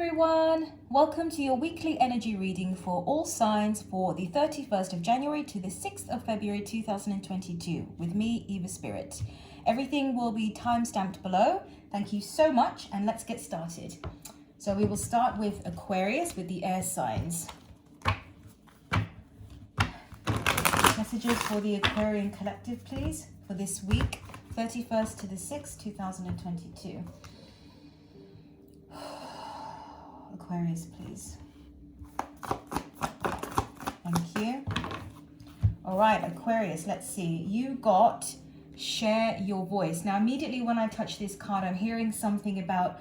everyone, welcome to your weekly energy reading for all signs for the 31st of January to the 6th of February 2022 with me, Eva Spirit. Everything will be time stamped below. Thank you so much, and let's get started. So we will start with Aquarius, with the air signs. Messages for the Aquarian collective, please, for this week, 31st to the 6th, 2022. Aquarius, please. Thank you. All right, Aquarius, let's see. You got share your voice. Now, immediately when I touch this card, I'm hearing something about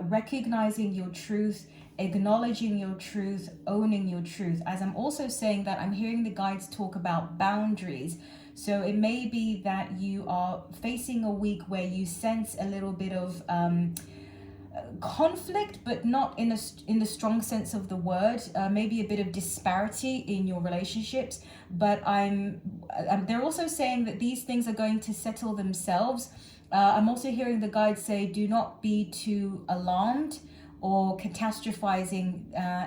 recognizing your truth, acknowledging your truth, owning your truth. As I'm also saying that, I'm hearing the guides talk about boundaries. So it may be that you are facing a week where you sense a little bit of conflict, but not in the strong sense of the word. Maybe a bit of disparity in your relationships, but they're also saying that these things are going to settle themselves. I'm also hearing the guides say, do not be too alarmed or catastrophizing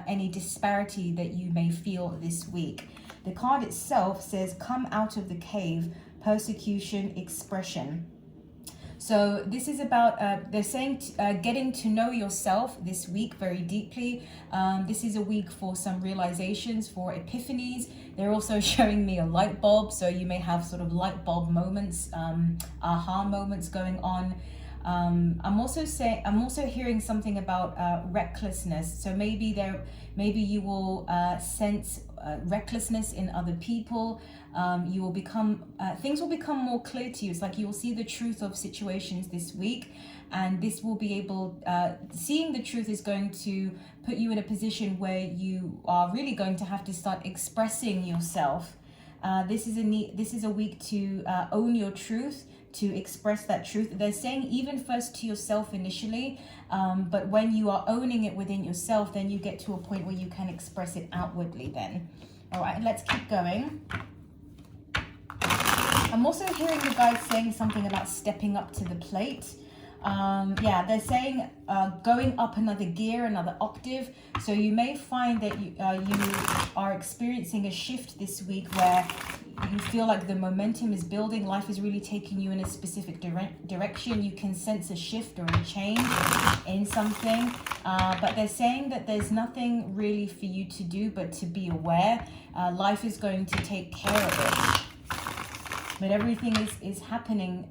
any disparity that you may feel this week. The card itself says, come out of the cave, persecution, expression. So this is about, they're saying getting to know yourself this week very deeply. This is a week for some realizations, for epiphanies. They're also showing me a light bulb. So you may have sort of light bulb moments, aha moments going on. I'm also hearing something about recklessness. So maybe you will sense recklessness in other people. You will become things will become more clear to you. It's like you will see the truth of situations this week, and this will be able seeing the truth is going to put you in a position where you are really going to have to start expressing yourself. This is a week to own your truth, to express that truth. They're saying even first to yourself initially, but when you are owning it within yourself, then you get to a point where you can express it outwardly then. All right, let's keep going. I'm also hearing the guys saying something about stepping up to the plate. Yeah, they're saying going up another gear, another octave. So you may find that you are experiencing a shift this week where you feel like the momentum is building. Life is really taking you in a specific direction. You can sense a shift or a change in something. But they're saying that there's nothing really for you to do but to be aware. Life is going to take care of it. But everything is happening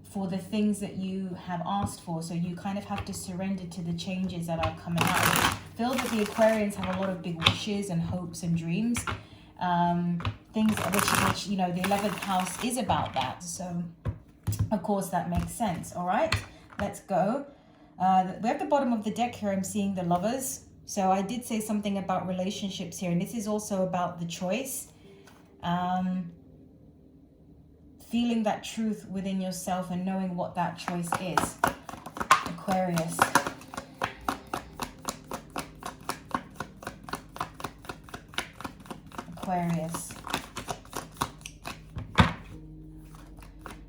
for the things that you have asked for. So you kind of have to surrender to the changes that are coming up. I feel that the Aquarians have a lot of big wishes and hopes and dreams. Things which you know, the 11th house is about that. So of course that makes sense. All right, let's go. We're at the bottom of the deck here. I'm seeing the Lovers. So I did say something about relationships here, and this is also about the choice. Feeling that truth within yourself and knowing what that choice is. Aquarius. Aquarius.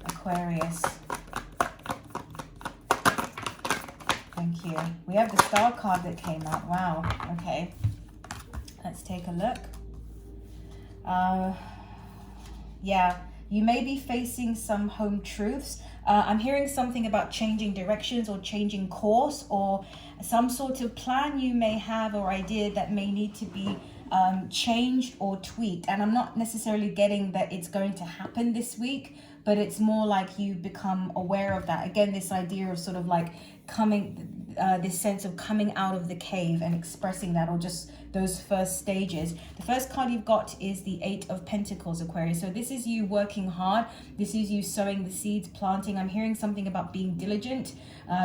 Aquarius. Thank you. We have the Star card that came out. Wow. Okay. Let's take a look. Yeah. You may be facing some home truths. I'm hearing something about changing directions or changing course, or some sort of plan you may have or idea that may need to be changed or tweaked. And I'm not necessarily getting that it's going to happen this week, but it's more like you become aware of that. Again, this idea of sort of like this sense of coming out of the cave and expressing that, or just those first stages. The first card you've got is the 8 of Pentacles, Aquarius. So this is you working hard. This is you sowing the seeds, planting. I'm hearing something about being diligent.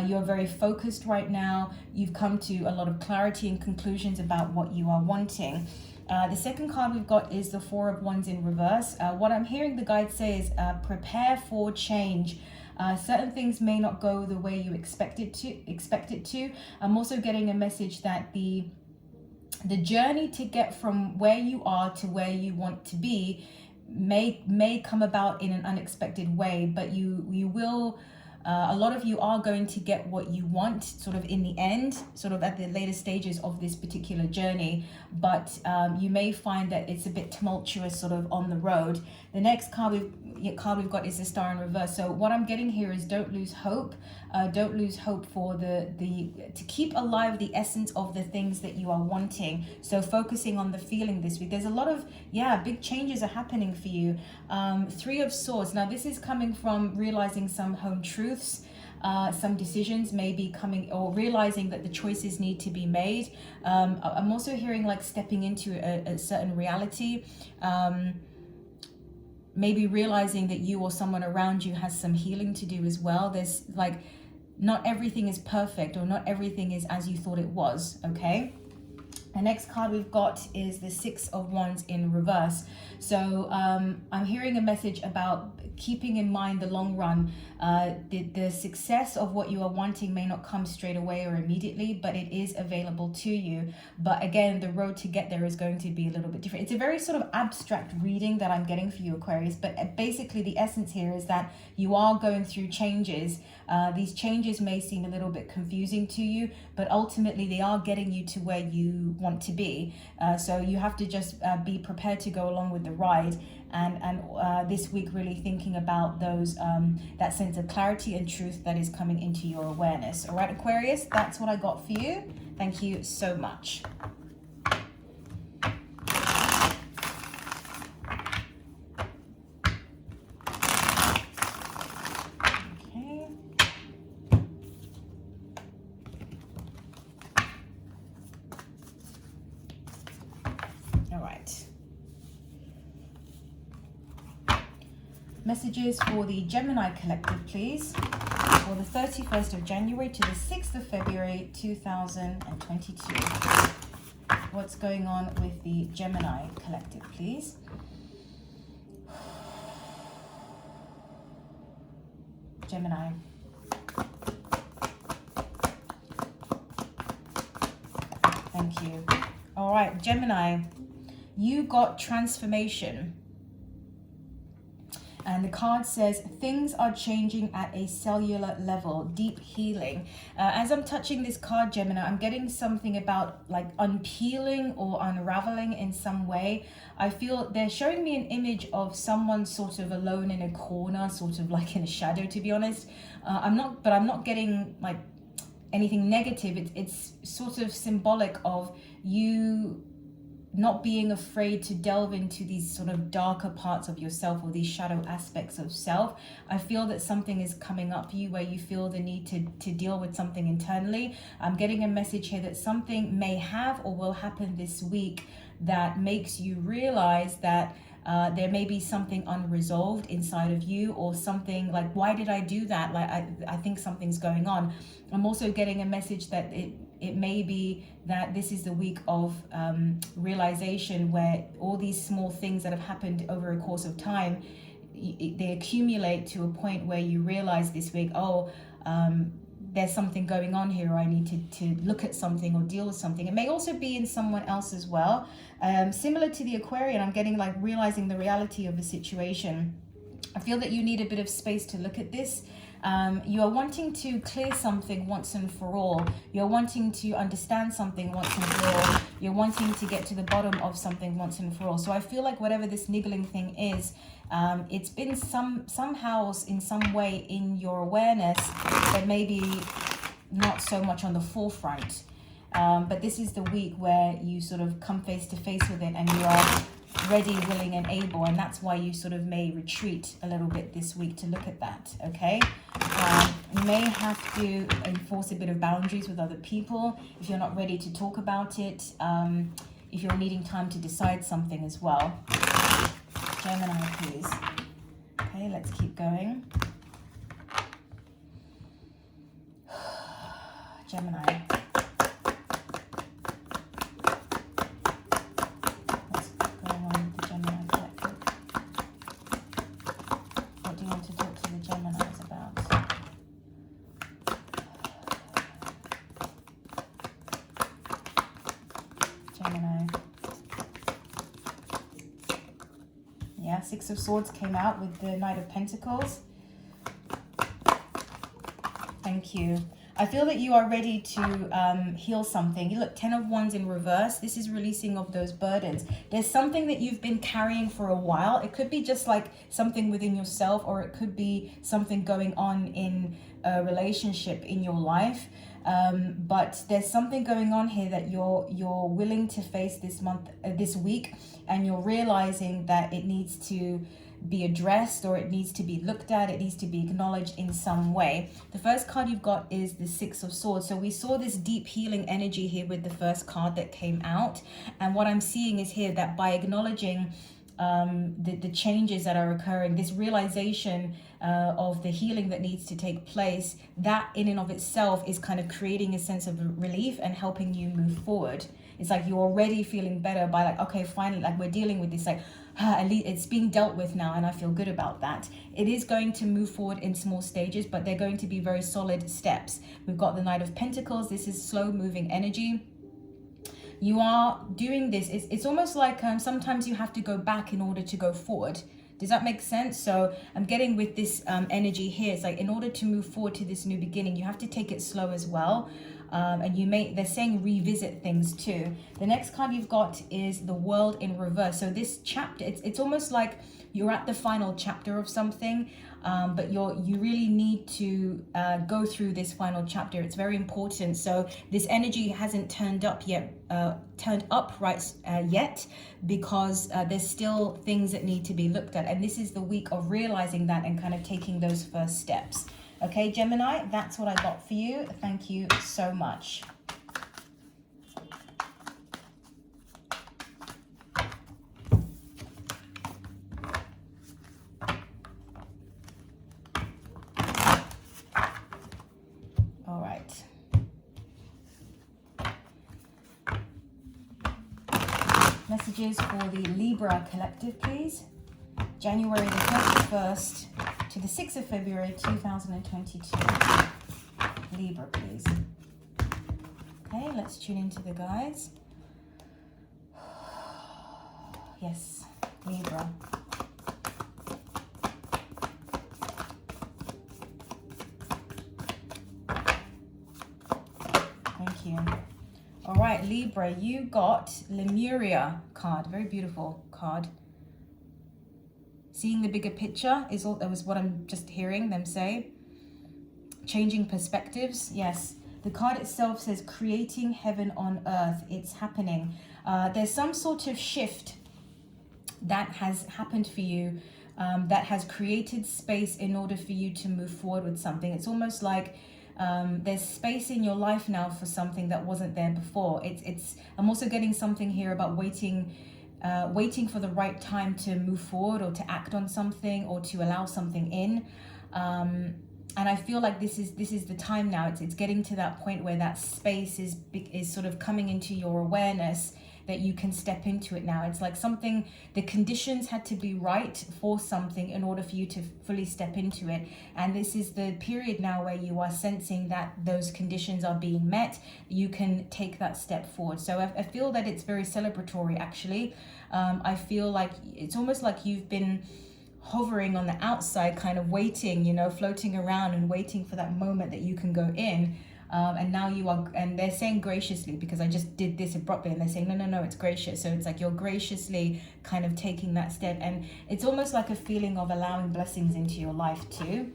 You're very focused right now. You've come to a lot of clarity and conclusions about what you are wanting. The second card we've got is the 4 of Wands in reverse. What I'm hearing the guides say is prepare for change. Certain things may not go the way you expect it to. I'm also getting a message that the journey to get from where you are to where you want to be may come about in an unexpected way, but you will A lot of you are going to get what you want sort of in the end, sort of at the later stages of this particular journey, but you may find that it's a bit tumultuous sort of on the road. The next card we've got is the Star in reverse. So what I'm getting here is don't lose hope. Don't lose hope for to keep alive the essence of the things that you are wanting. So focusing on the feeling this week. There's a lot of, big changes are happening for you. Three of Swords. Now this is coming from realizing some home truths. Some decisions may be coming, or realizing that the choices need to be made. I'm also hearing like stepping into a certain reality. Maybe realizing that you or someone around you has some healing to do as well. There's like, not everything is perfect, or not everything is as you thought it was, okay? The next card we've got is the Six of Wands in reverse. So I'm hearing a message about keeping in mind the long run. The success of what you are wanting may not come straight away or immediately, but it is available to you. But again, the road to get there is going to be a little bit different. It's a very sort of abstract reading that I'm getting for you, Aquarius, but basically the essence here is that you are going through changes. These changes may seem a little bit confusing to you, but ultimately they are getting you to where you want to be. So you have to just be prepared to go along with the ride, and this week really thinking about those that sense of clarity and truth that is coming into your awareness. All right, Aquarius, that's what I got for you. Thank you so much. Messages for the Gemini collective, please, for the 31st of January to the 6th of February 2022. What's going on with the Gemini collective, please? Gemini. Thank you. All right, Gemini, you got transformation. And the card says, things are changing at a cellular level, deep healing. As I'm touching this card, Gemini, I'm getting something about like unpeeling or unraveling in some way. I feel they're showing me an image of someone sort of alone in a corner, sort of like in a shadow, to be honest. I'm not getting like anything negative. It's sort of symbolic of you not being afraid to delve into these sort of darker parts of yourself, or these shadow aspects of self. I feel that something is coming up for you where you feel the need to deal with something internally. I'm getting a message here that something may have or will happen this week that makes you realize that there may be something unresolved inside of you, or something like, why did I do that? Like, I think something's going on. I'm also getting a message that it may be that this is the week of realization, where all these small things that have happened over a course of time, they accumulate to a point where you realize this week, there's something going on here, or I need to look at something or deal with something. It may also be in someone else as well. Similar to the Aquarian, I'm getting like realizing the reality of the situation. I feel that you need a bit of space to look at this. You are wanting to clear something once and for all. You're wanting to understand something once and for all. You're wanting to get to the bottom of something once and for all. So I feel like whatever this niggling thing is, it's been somehow in some way in your awareness, but maybe not so much on the forefront. But this is the week where you sort of come face to face with it, and you are ready, willing, and able, and that's why you sort of may retreat a little bit this week to look at that. Okay, you may have to enforce a bit of boundaries with other people if you're not ready to talk about it, if you're needing time to decide something as well. Gemini, please. Okay, let's keep going. Gemini. Six of Swords came out with the Knight of Pentacles. Thank you. I feel that you are ready to heal something. You look, 10 of Wands in reverse. This is releasing of those burdens. There's something that you've been carrying for a while. It could be just like something within yourself, or it could be something going on in a relationship in your life. But there's something going on here that you're willing to face this month, this week, and you're realizing that it needs to be addressed, or it needs to be looked at, it needs to be acknowledged in some way. The first card you've got is the Six of Swords. So we saw this deep healing energy here with the first card that came out, and what I'm seeing is here that by acknowledging the changes that are occurring, this realization of the healing that needs to take place, that in and of itself is kind of creating a sense of relief and helping you move forward. It's like you're already feeling better by like, okay, finally, like we're dealing with this, like at least it's being dealt with now, and I feel good about that. It is going to move forward in small stages, but they're going to be very solid steps. We've got the Knight of Pentacles. This is slow moving energy. You are doing this. It's almost like sometimes you have to go back in order to go forward. Does that make sense? So I'm getting with this energy here, it's like in order to move forward to this new beginning, you have to take it slow as well. And they're saying revisit things too. The next card you've got is the World in reverse. So this chapter, it's almost like you're at the final chapter of something, but you really need to go through this final chapter. It's very important. So this energy hasn't turned up yet, yet, because there's still things that need to be looked at. And this is the week of realizing that and kind of taking those first steps. Okay, Gemini, that's what I got for you. Thank you so much. All right. Messages for the Libra collective, please. January the 31st to the 6th of February 2022. Libra, please. Okay, let's tune into the guides. Yes, Libra. Thank you. All right, Libra, you got Lemuria card. Very beautiful card. Seeing the bigger picture is all, that was what I'm just hearing them say. Changing perspectives. Yes. The card itself says creating heaven on earth. It's happening. There's some sort of shift that has happened for you, that has created space in order for you to move forward with something. It's almost like there's space in your life now for something that wasn't there before. I'm also getting something here about waiting for the right time to move forward, or to act on something, or to allow something in. And I feel like this is the time now. It's getting to that point where that space is sort of coming into your awareness, that you can step into it now. It's like something, the conditions had to be right for something in order for you to fully step into it. And this is the period now where you are sensing that those conditions are being met. You can take that step forward. So I feel that it's very celebratory, actually. I feel like it's almost like you've been hovering on the outside, kind of waiting, floating around and waiting for that moment that you can go in. And now you are, and they're saying graciously, because I just did this abruptly, and they're saying, no, it's gracious. So it's like you're graciously kind of taking that step. And it's almost like a feeling of allowing blessings into your life too.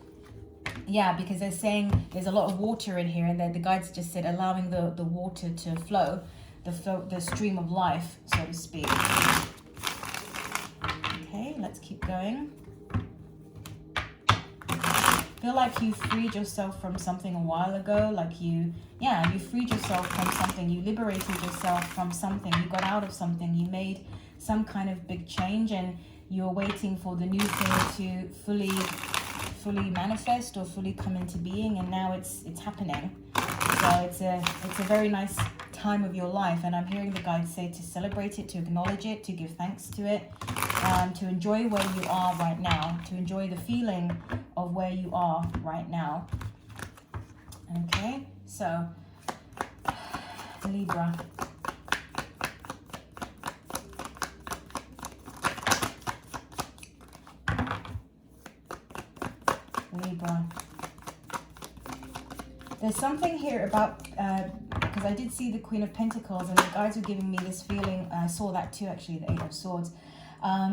Yeah, because they're saying there's a lot of water in here, and the guides just said allowing the water to flow, the stream of life, so to speak. Okay, let's keep going. Feel like you freed yourself from something a while ago, like you freed yourself from something, you liberated yourself from something, you got out of something, you made some kind of big change, and you're waiting for the new thing to fully manifest or fully come into being, and now it's happening. So it's a very nice time of your life, and I'm hearing the guides say to celebrate it, to acknowledge it, to give thanks to it, to enjoy where you are right now, to enjoy the feeling of where you are right now. Okay, so Libra. Libra. There's something here about, because I did see the Queen of Pentacles and the guides were giving me this feeling, I saw that too actually, the Eight of Swords.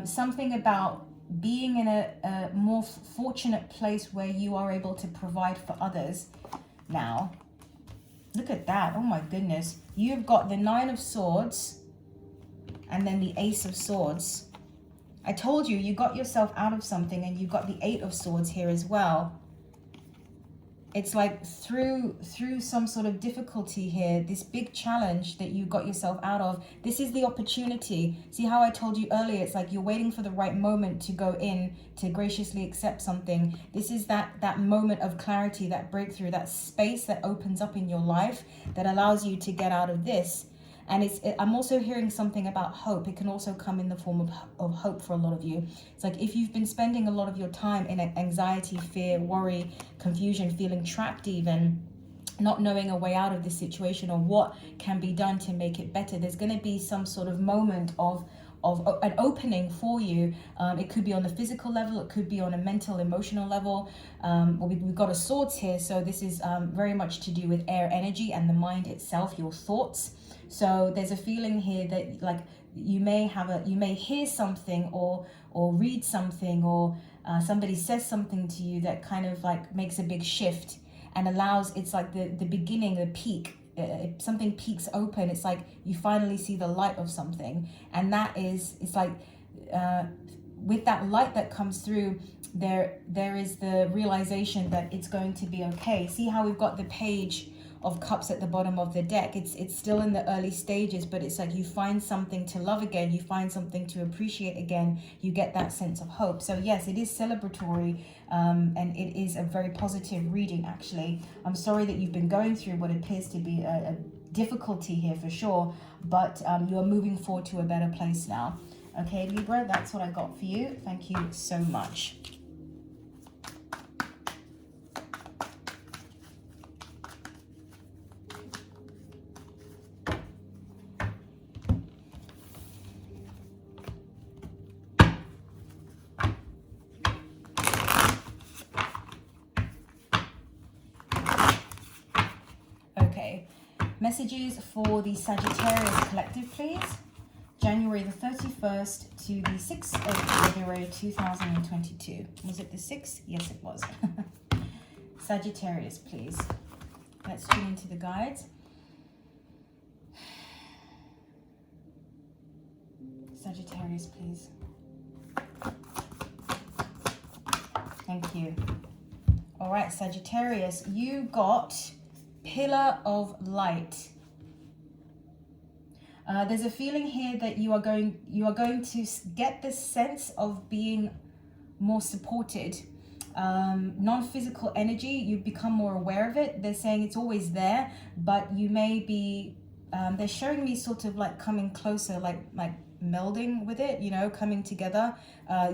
Something about being in a more fortunate place where you are able to provide for others now. Look at that, oh my goodness. You've got the Nine of Swords and then the Ace of Swords. I told you, you got yourself out of something, and you've got the Eight of Swords here as well. It's like through some sort of difficulty here, this big challenge that you got yourself out of, this is the opportunity. See how I told you earlier, it's like you're waiting for the right moment to go in, to graciously accept something. This is that moment of clarity, that breakthrough, that space that opens up in your life that allows you to get out of this. And I'm also hearing something about hope. It can also come in the form of hope for a lot of you. It's like if you've been spending a lot of your time in anxiety, fear, worry, confusion, feeling trapped even, not knowing a way out of this situation or what can be done to make it better, there's going to be some sort of moment of an opening for you. It could be on the physical level, it could be on a mental, emotional level. We've got a swords here, so this is very much to do with air energy and the mind itself, your thoughts. So there's a feeling here that like you may hear something or read something, or somebody says something to you that kind of like makes a big shift and allows, it's like the beginning, the peak. Something peaks open. It's like you finally see the light of something, and that is, it's like with that light that comes through, there is the realization that it's going to be okay. See how we've got the Page of Cups at the bottom of the deck. It's still in the early stages, but it's like you find something to love again, you find something to appreciate again, you get that sense of hope. So yes, it is celebratory, and it is a very positive reading actually. I'm sorry that you've been going through what appears to be a difficulty here for sure, but you are moving forward to a better place now. Okay, Libra, that's what I got for you. Thank you so much. Messages for the Sagittarius collective, please. January the 31st to the 6th of February 2022. Was it the 6th? Yes, it was. Sagittarius, please. Let's tune into the guides. Sagittarius, please. Thank you. All right, Sagittarius, you got Pillar of Light. There's a feeling here that you are going to get the sense of being more supported. Non-physical energy, you've become more aware of it. They're saying it's always there, but you may be, they're showing me sort of like coming closer, like melding with it, you know, coming together,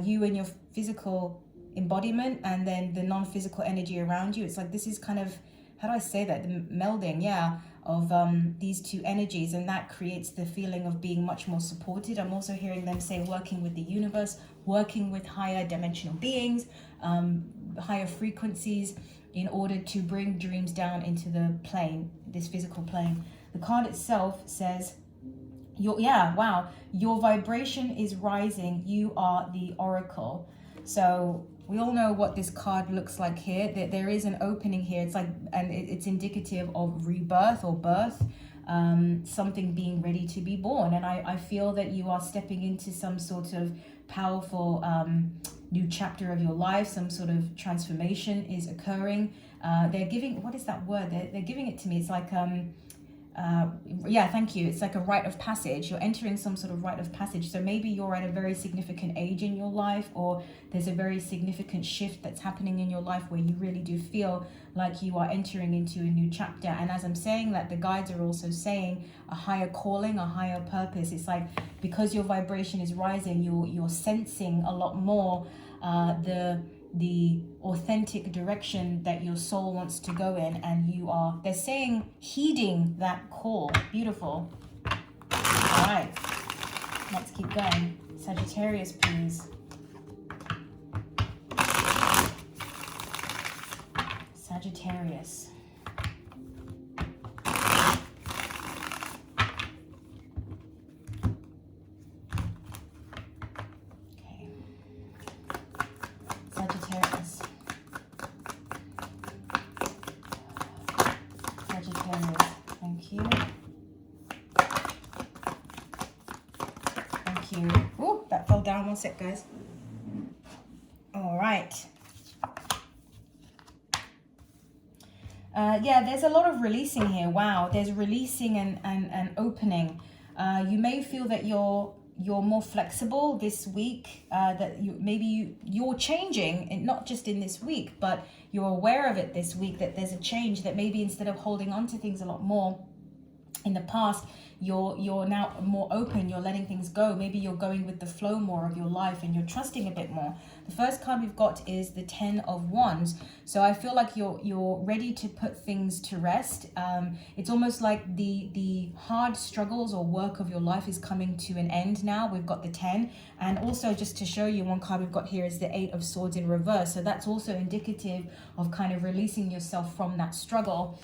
you and your physical embodiment and then the non-physical energy around you. It's like this is kind of, how do I say that? The melding, yeah, of these two energies, and that creates the feeling of being much more supported. I'm also hearing them say working with the universe, working with higher dimensional beings, higher frequencies, in order to bring dreams down into the plane, this physical plane. The card itself says, your vibration is rising. You are the oracle. So we all know what this card looks like here. There is an opening here. It's like, and it's indicative of rebirth or birth, something being ready to be born. And I feel that you are stepping into some sort of powerful new chapter of your life. Some sort of transformation is occurring. They're giving, what is that word? They're giving it to me. It's like, yeah, thank you. It's like a rite of passage. You're entering some sort of rite of passage. So maybe you're at a very significant age in your life, or there's a very significant shift that's happening in your life where you really do feel like you are entering into a new chapter. And as I'm saying that, the guides are also saying a higher calling, a higher purpose. It's like because your vibration is rising, you're sensing a lot more the authentic direction that your soul wants to go in, and you are, they're saying, heeding that call. Beautiful. All right, let's keep going. Sagittarius, please. Sagittarius. to... Oh, that fell down. One sec, guys. All right. Yeah, there's a lot of releasing here. Wow, there's releasing and opening. You may feel that you're more flexible this week, that you're changing, and not just in this week, but you're aware of it this week, that there's a change, that maybe instead of holding on to things a lot more in the past, you're now more open, you're letting things go. Maybe you're going with the flow more of your life and you're trusting a bit more. The first card we've got is the 10 of Wands. So I feel like you're ready to put things to rest. It's almost like the hard struggles or work of your life is coming to an end now. We've got the 10. And also, just to show you, one card we've got here is the 8 of Swords in reverse. So that's also indicative of kind of releasing yourself from that struggle.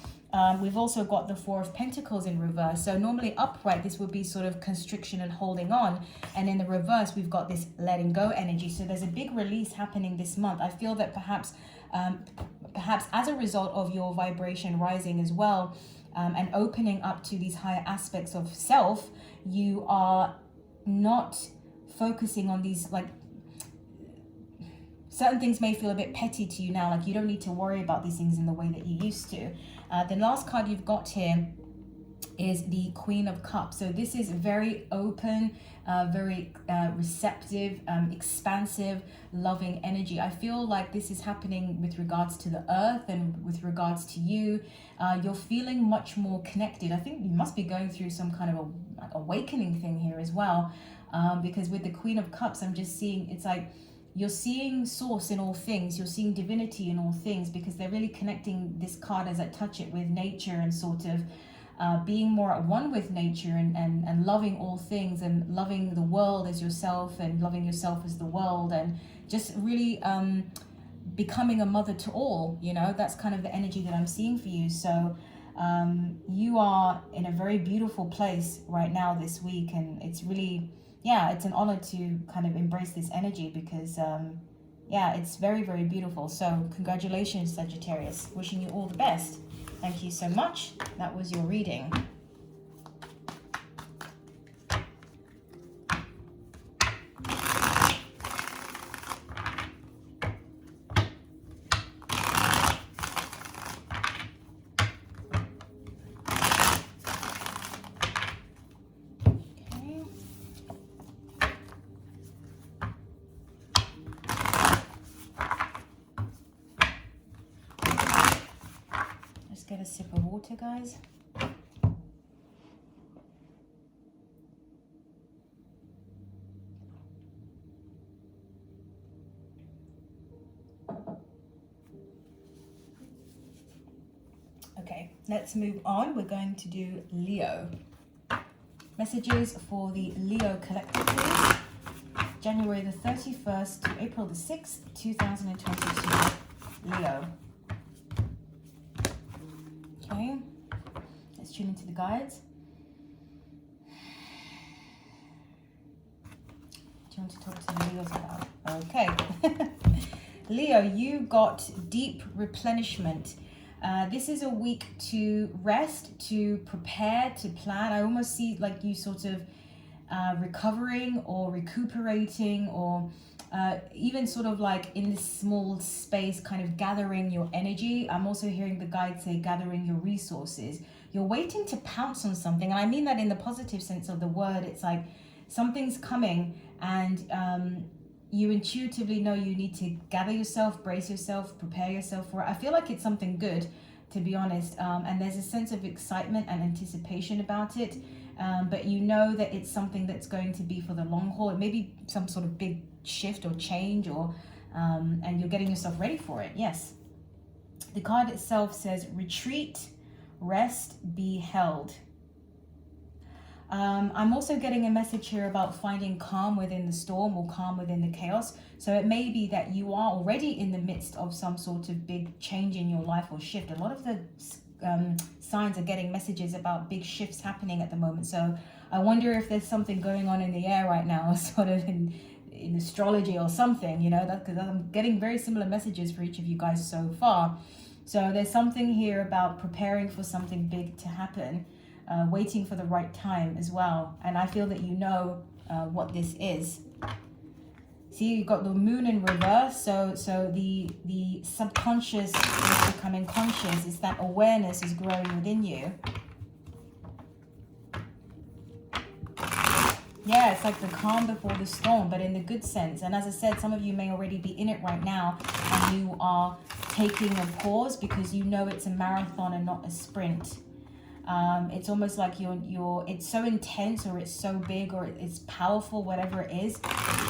We've also got the 4 of Pentacles in reverse. So normally upright, this would be sort of constriction and holding on. And in the reverse, we've got this letting go energy. So there's a big release happening this month. I feel that perhaps as a result of your vibration rising as well, and opening up to these higher aspects of self, you are not focusing on these, like, certain things may feel a bit petty to you now. Like, you don't need to worry about these things in the way that you used to. The last card you've got here is the Queen of Cups. So this is very open, very receptive, expansive, loving energy. I feel like this is happening with regards to the earth and with regards to you. You're feeling much more connected. I think you must be going through some kind of a awakening thing here as well, because with the Queen of Cups, I'm just seeing, it's like you're seeing source in all things, you're seeing divinity in all things, because they're really connecting this card as I touch it with nature and sort of being more at one with nature and loving all things and loving the world as yourself and loving yourself as the world, and just really becoming a mother to all, you know. That's kind of the energy that I'm seeing for you. So you are in a very beautiful place right now this week, and it's really, yeah, it's an honor to kind of embrace this energy, because yeah, it's very, very beautiful. So congratulations, Sagittarius. Wishing you all the best. Thank you so much. That was your reading. Get a sip of water, guys. Okay, let's move on. We're going to do Leo. Messages for the Leo collective, please. January the 31st to April the 6th, 2022. Leo. Okay, let's tune into the guides. What do you want to talk to the Leos about? Okay. Leo, you got deep replenishment. This is a week to rest, to prepare, to plan. I almost see like you sort of recovering or recuperating, or even sort of like in this small space, kind of gathering your energy. I'm also hearing the guides say gathering your resources. You're waiting to pounce on something, and I mean that in the positive sense of the word. It's like something's coming, and you intuitively know you need to gather yourself, brace yourself, prepare yourself for it. I feel like it's something good, to be honest, and there's a sense of excitement and anticipation about it, but you know that it's something that's going to be for the long haul. It may be some sort of big shift or change, or and you're getting yourself ready for it. Yes, the card itself says retreat, rest, be held. I'm also getting a message here about finding calm within the storm, or calm within the chaos. So it may be that you are already in the midst of some sort of big change in your life or shift. A lot of the signs are getting messages about big shifts happening at the moment. So I wonder if there's something going on in the air right now, sort of in astrology or something, you know, that, because I'm getting very similar messages for each of you guys so far. So there's something here about preparing for something big to happen, waiting for the right time as well. And I feel that you know what this is. See, you've got the moon in reverse, so the subconscious is becoming conscious. It's that awareness is growing within you. Yeah, it's like the calm before the storm, but in the good sense. And as I said, some of you may already be in it right now, and you are taking a pause because you know it's a marathon and not a sprint. It's almost like it's so intense, or it's so big, or it's powerful, whatever it is,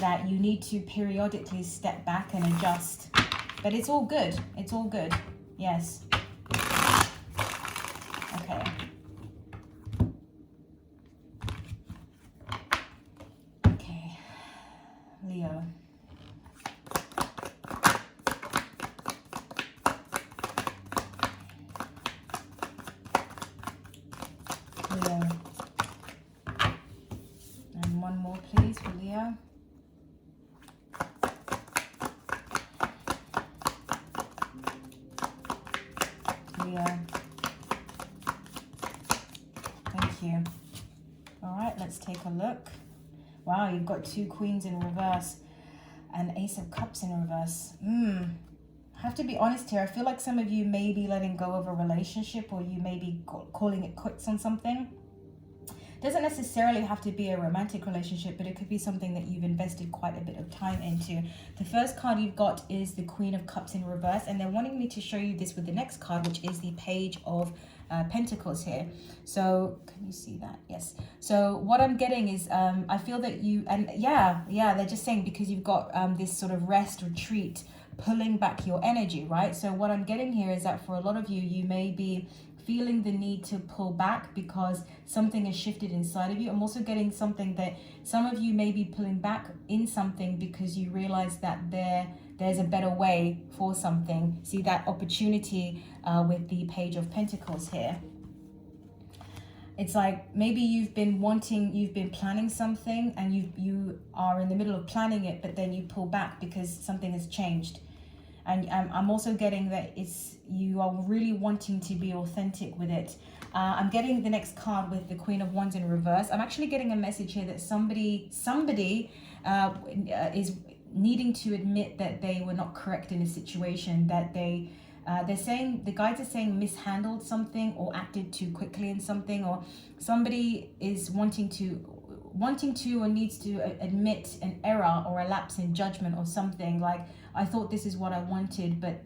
that you need to periodically step back and adjust. But it's all good. It's all good. Yes. Okay. Okay. Leo. Leo. And one more, please, for Leo. Leo. Thank you. All right, let's take a look. Wow, you've got 2 queens in reverse and Ace of Cups in reverse. I have to be honest here. I feel like some of you may be letting go of a relationship, or you may be calling it quits on something. Doesn't necessarily have to be a romantic relationship, but it could be something that you've invested quite a bit of time into. The first card you've got is the Queen of Cups in reverse, and they're wanting me to show you this with the next card, which is the Page of Pentacles here. So can you see that? Yes. So what I'm getting is I feel that you, and yeah, they're just saying because you've got this sort of rest, retreat, pulling back your energy, right? So what I'm getting here is that for a lot of you, you may be feeling the need to pull back because something has shifted inside of you. I'm also getting something that some of you may be pulling back in something because you realize that there's a better way for something. See that opportunity with the Page of Pentacles here. It's like maybe you've been planning something, and you are in the middle of planning it, but then you pull back because something has changed. And I'm also getting that you are really wanting to be authentic with it. I'm getting the next card with the Queen of Wands in reverse. I'm actually getting a message here that somebody is needing to admit that they were not correct in a situation, that they're saying, the guides are saying mishandled something or acted too quickly in something, or somebody is wanting to or needs to admit an error or a lapse in judgment or something, like, I thought this is what I wanted, but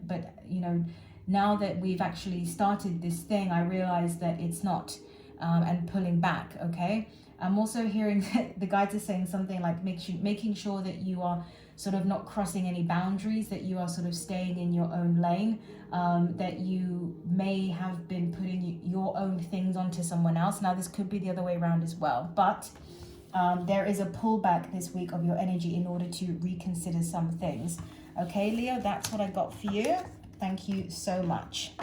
you know, now that we've actually started this thing, I realize that it's not, and pulling back. Okay. I'm also hearing that the guides are saying something like making sure that you are sort of not crossing any boundaries, that you are sort of staying in your own lane, that you may have been putting your own things onto someone else. Now, this could be the other way around as well, but there is a pullback this week of your energy in order to reconsider some things. Okay, Leo, that's what I got for you. Thank you so much.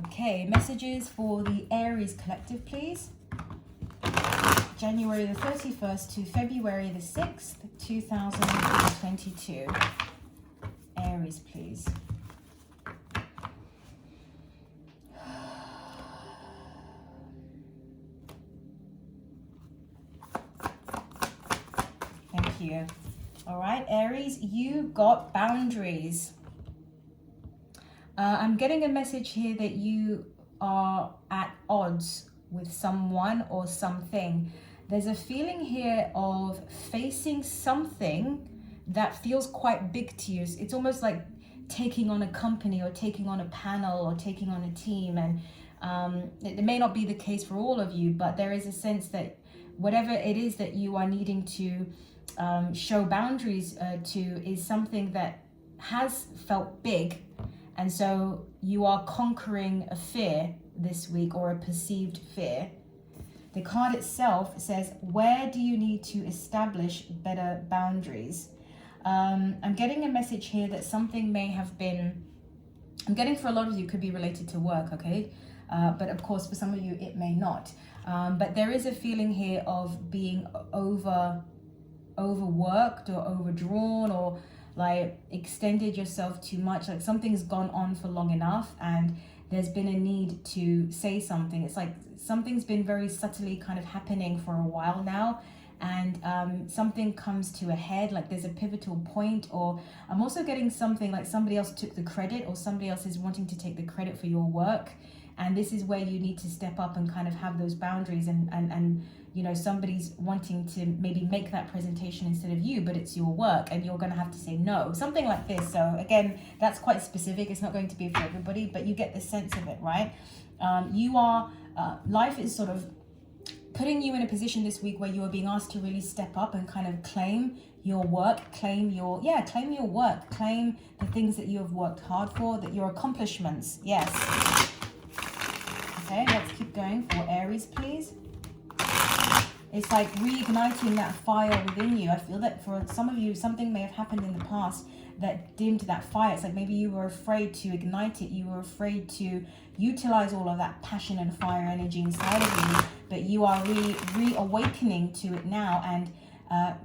Okay, messages for the Aries collective, please. January the 31st to February the 6th, 2022. Aries, please. Thank you. All right, Aries, you got boundaries. I'm getting a message here that you are at odds with someone or something. There's a feeling here of facing something that feels quite big to you. It's almost like taking on a company or taking on a panel or taking on a team. And it may not be the case for all of you, but there is a sense that whatever it is that you are needing to show boundaries to is something that has felt big. And so you are conquering a fear this week, or a perceived fear. The card itself says, where do you need to establish better boundaries? I'm getting a message here that something may have been, I'm getting for a lot of you could be related to work, okay? but of course for some of you it may not. But there is a feeling here of being overworked or overdrawn, or like extended yourself too much. Like something's gone on for long enough and there's been a need to say something. It's like something's been very subtly kind of happening for a while now, and something comes to a head, like there's a pivotal point. Or I'm also getting something like somebody else took the credit, or somebody else is wanting to take the credit for your work, and this is where you need to step up and kind of have those boundaries, and you know, somebody's wanting to maybe make that presentation instead of you, but it's your work and you're going to have to say no, something like this. So again, that's quite specific. It's not going to be for everybody, but you get the sense of it, right? You are life is sort of putting you in a position this week where you are being asked to really step up and kind of claim your work, claim your work, claim the things that you have worked hard for, that your accomplishments. Yes. Okay, let's keep going for Aries, please. It's like reigniting that fire within you. I feel that for some of you, something may have happened in the past that dimmed that fire. It's like maybe you were afraid to ignite it. You were afraid to utilize all of that passion and fire energy inside of you. But you are reawakening to it now, and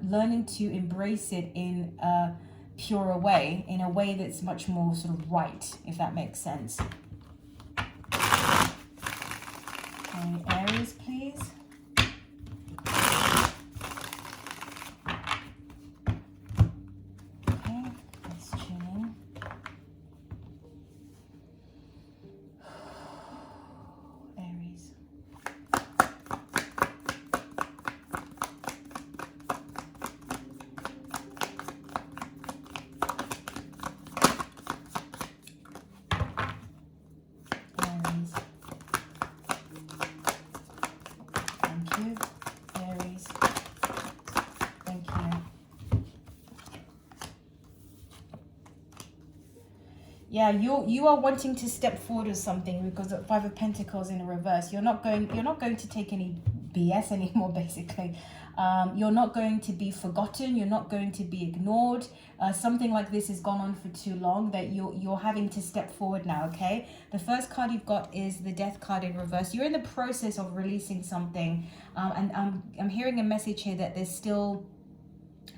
learning to embrace it in a purer way, in a way that's much more sort of right, if that makes sense. Okay, Aries, please. Yeah, you are wanting to step forward with something, because the Five of Pentacles in the reverse. You're not going to take any BS anymore, basically. You're not going to be forgotten. You're not going to be ignored. Something like this has gone on for too long that you're having to step forward now, okay? The first card you've got is the Death card in reverse. You're in the process of releasing something. And I'm hearing a message here that there's still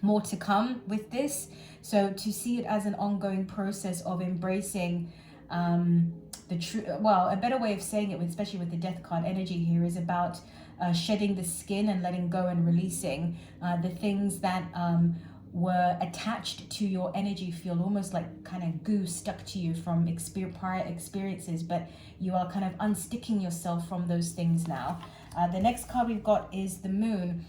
more to come with this. So to see it as an ongoing process of embracing the truth. Well, a better way of saying it, especially with the Death card energy here, is about shedding the skin and letting go and releasing the things that were attached to your energy field, almost like kind of goo stuck to you from prior experiences, but you are kind of unsticking yourself from those things now. The next card we've got is the Moon.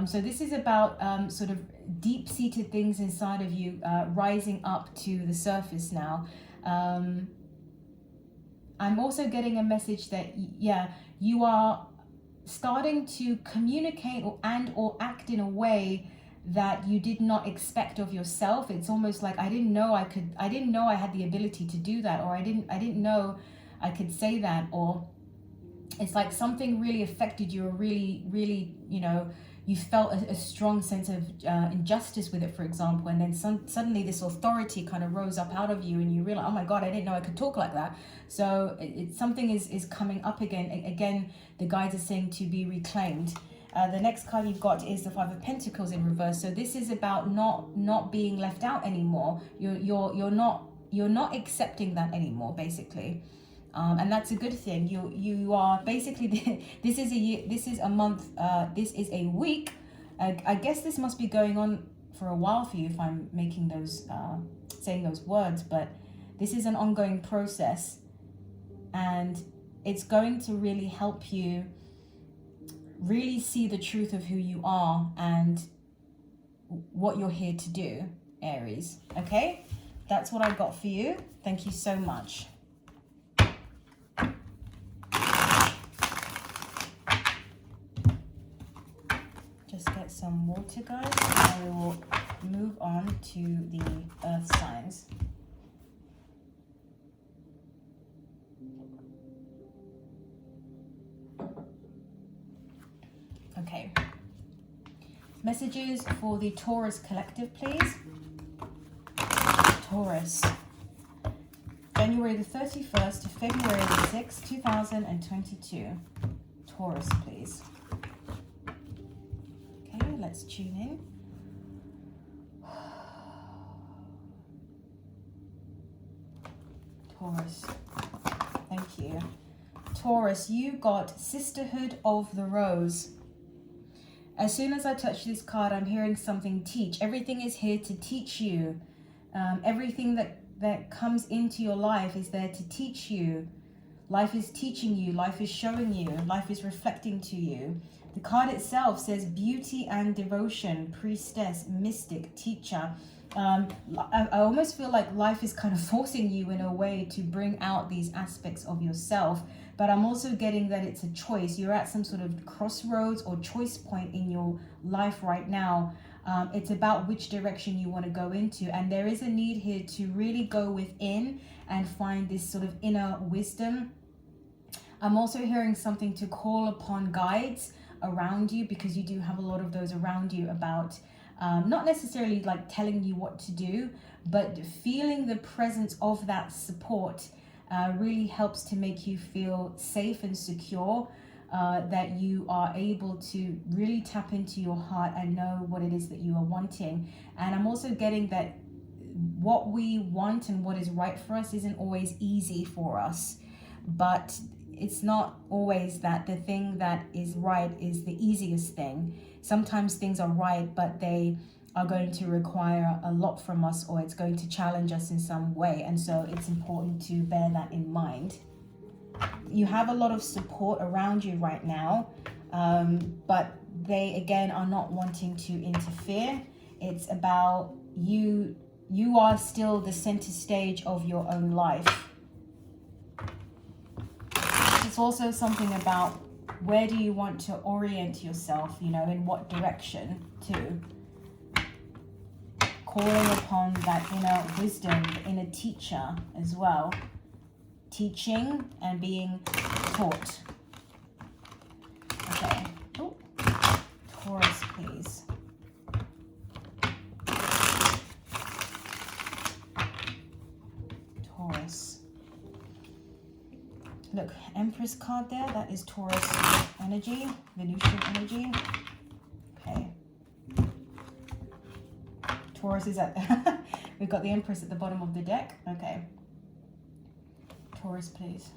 So this is about sort of deep-seated things inside of you rising up to the surface now. I'm also getting a message that, yeah, you are starting to communicate or act in a way that you did not expect of yourself. It's almost like I didn't know I had the ability to do that, or I didn't know I could say that, or it's like something really affected you, or really, you know, you felt a strong sense of injustice with it, for example, and then suddenly this authority kind of rose up out of you, and you realize, oh my God, I didn't know I could talk like that. So something is coming up again. Again, the guides are saying to be reclaimed. The next card you've got is the Five of Pentacles in reverse. So this is about not being left out anymore. You're not accepting that anymore, basically. And that's a good thing. You are basically, this is a year, this is a month, this is a week. I guess this must be going on for a while for you if I'm making those saying those words, but this is an ongoing process, and it's going to really help you really see the truth of who you are and what you're here to do, Aries. Okay, that's what I got for you. Thank you so much. Get some water, guys, and we will move on to the earth signs. Okay, messages for the Taurus collective, please. Taurus, January the 31st to February the 6th, 2022. Taurus, please. Okay, let's tune in. Taurus, thank you. Taurus, you got Sisterhood of the Rose. As soon as I touch this card, I'm hearing something teach. Everything is here to teach you. Everything that comes into your life is there to teach you. Life is teaching you. Life is showing you. Life is reflecting to you. The card itself says beauty and devotion, priestess, mystic, teacher. I almost feel like life is kind of forcing you in a way to bring out these aspects of yourself. But I'm also getting that it's a choice. You're at some sort of crossroads or choice point in your life right now. It's about which direction you want to go into. And there is a need here to really go within and find this sort of inner wisdom. I'm also hearing something to call upon guides around you, because you do have a lot of those around you, about not necessarily like telling you what to do, but feeling the presence of that support really helps to make you feel safe and secure, that you are able to really tap into your heart and know what it is that you are wanting. And I'm also getting that what we want and what is right for us isn't always easy for us, but it's not always that the thing that is right is the easiest thing. Sometimes things are right, but they are going to require a lot from us, or it's going to challenge us in some way. And so it's important to bear that in mind. You have a lot of support around you right now, but they again are not wanting to interfere. It's about you are still the center stage of your own life. It's also something about where do you want to orient yourself, you know, in what direction to. Calling upon that inner wisdom, the inner teacher as well. Teaching and being taught. Okay. Oh. Taurus, please. Taurus. Look, Empress card there. That is Taurus energy, Venusian energy. Okay. Taurus is at... We've got the Empress at the bottom of the deck. Okay. Taurus, please.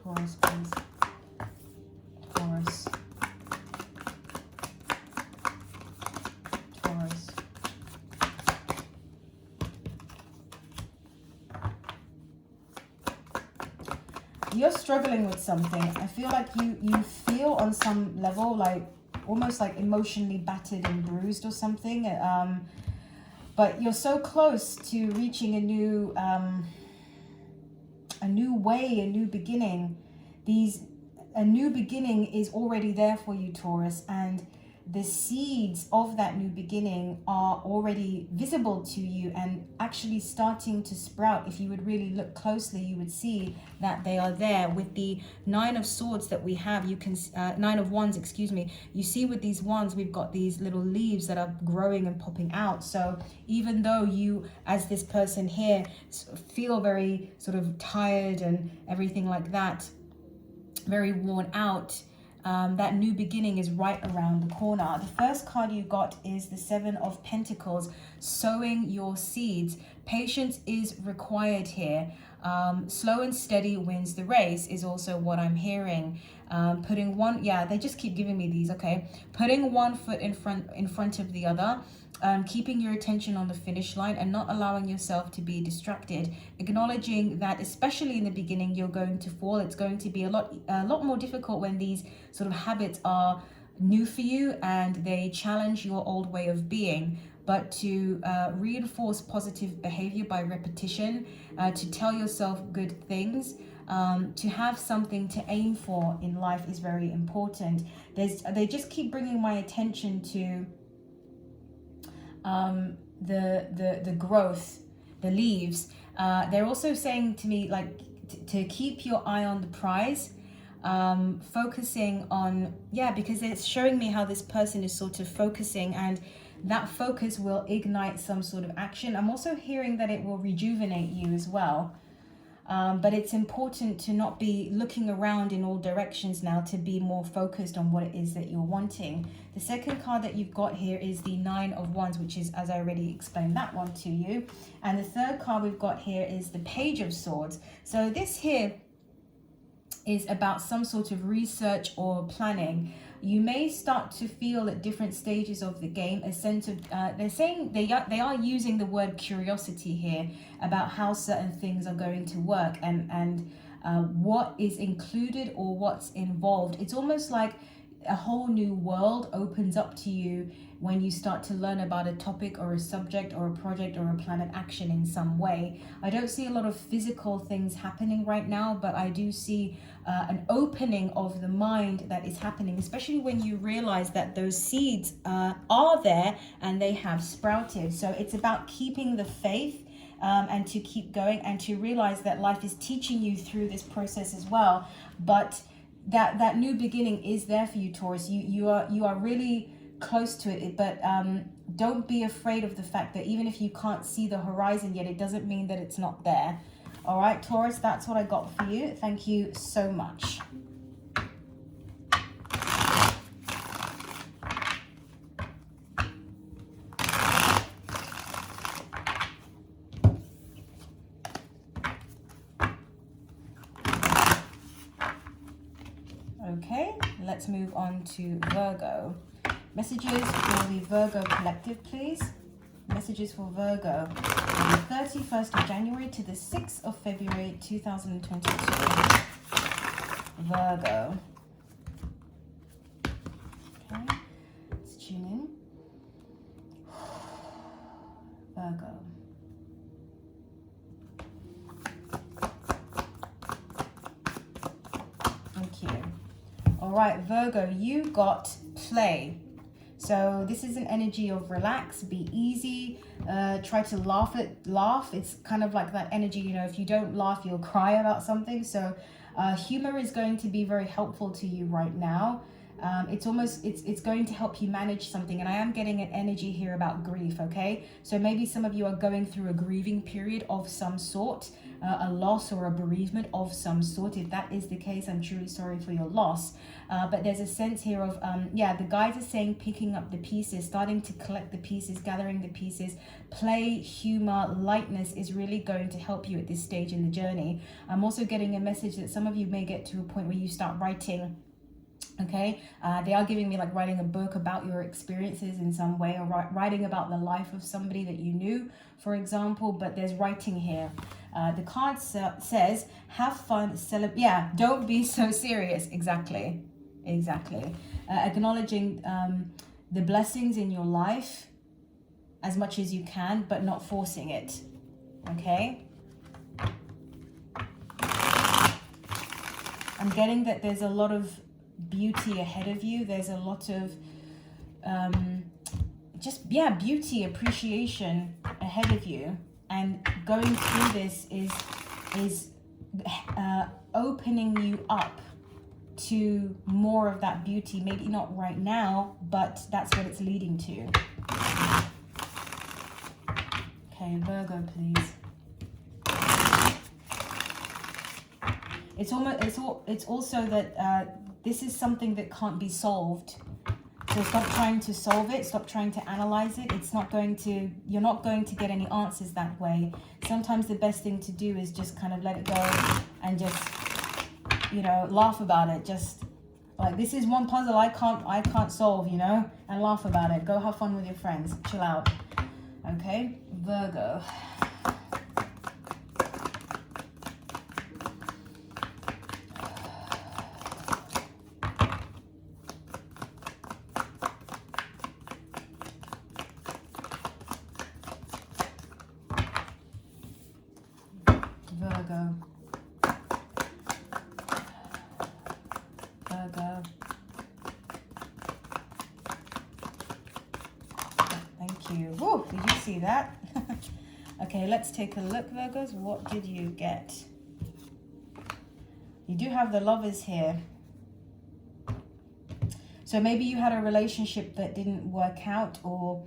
Taurus, please. Taurus. Taurus. You're struggling with something. I feel like you feel on some level like almost like emotionally battered and bruised or something. But you're so close to reaching a new way, a new beginning. A new beginning is already there for you, Taurus, and the seeds of that new beginning are already visible to you and actually starting to sprout. If you would really look closely, you would see that they are there. With the Nine of Swords that we have, you can Nine of Wands, excuse me, you see with these wands we've got these little leaves that are growing and popping out. So even though you, as this person here, feel very sort of tired and everything like that, very worn out, that new beginning is right around the corner. The first card you got is the Seven of Pentacles, sowing your seeds. Patience is required here. Slow and steady wins the race is also what I'm hearing. Putting one, yeah, they just keep giving me these, okay. Putting one foot in front of the other. Keeping your attention on the finish line and not allowing yourself to be distracted. Acknowledging that, especially in the beginning, you're going to fall. It's going to be a lot more difficult when these sort of habits are new for you and they challenge your old way of being. But to reinforce positive behavior by repetition, to tell yourself good things, to have something to aim for in life is very important. They just keep bringing my attention to the growth, the leaves. They're also saying to me like to keep your eye on the prize. focusing on, yeah, because it's showing me how this person is sort of focusing, and that focus will ignite some sort of action. I'm also hearing that it will rejuvenate you as well. But it's important to not be looking around in all directions now, to be more focused on what it is that you're wanting. The second card that you've got here is the Nine of Wands, which is, as I already explained that one to you. And the third card we've got here is the Page of Swords. So this here is about some sort of research or planning. You may start to feel at different stages of the game a sense of, they're saying they are using the word curiosity here about how certain things are going to work, and what is included or what's involved. It's almost like a whole new world opens up to you when you start to learn about a topic or a subject or a project or a plan of action in some way. I don't see a lot of physical things happening right now, but I do see an opening of the mind that is happening, especially when you realize that those seeds are there and they have sprouted. So it's about keeping the faith and to keep going, and to realize that life is teaching you through this process as well. But that new beginning is there for you, Taurus. You are really close to it, but don't be afraid of the fact that even if you can't see the horizon yet, it doesn't mean that it's not there. All right, Taurus, that's what I got for you. Thank you so much. Okay, let's move on to Virgo. Messages for the Virgo collective, please. Messages for Virgo from the 31st of January to the 6th of February 2022. Virgo. Okay, let's tune in. Virgo. Thank you. All right, Virgo, you got play. So this is an energy of relax, be easy, try to laugh. It's kind of like that energy, you know, if you don't laugh, you'll cry about something. So humor is going to be very helpful to you right now. It's going to help you manage something. And I am getting an energy here about grief, okay? So maybe some of you are going through a grieving period of some sort, a loss or a bereavement of some sort. If that is the case, I'm truly sorry for your loss. But there's a sense here of, the guides are saying picking up the pieces, starting to collect the pieces, gathering the pieces. Play, humor, lightness is really going to help you at this stage in the journey. I'm also getting a message that some of you may get to a point where you start writing. Okay, they are giving me like writing a book about your experiences in some way, or writing about the life of somebody that you knew, for example. But there's writing here. The card says, have fun, celebrate. Yeah, don't be so serious. Exactly. Acknowledging the blessings in your life as much as you can, but not forcing it. Okay. I'm getting that there's a lot of beauty ahead of you. There's a lot of beauty, appreciation ahead of you, and going through this is opening you up to more of that beauty. Maybe not right now, but that's what it's leading to. Okay, Virgo, please. It's also that this is something that can't be solved. So stop trying to solve it. Stop trying to analyze it. You're not going to get any answers that way. Sometimes the best thing to do is just kind of let it go and just, laugh about it. Just like, this is one puzzle I can't solve, and laugh about it. Go have fun with your friends. Chill out. Okay, Virgo. Virgo. Thank you. Woo, did you see that? Okay, let's take a look, Virgos. What did you get? You do have the Lovers here. So maybe you had a relationship that didn't work out, or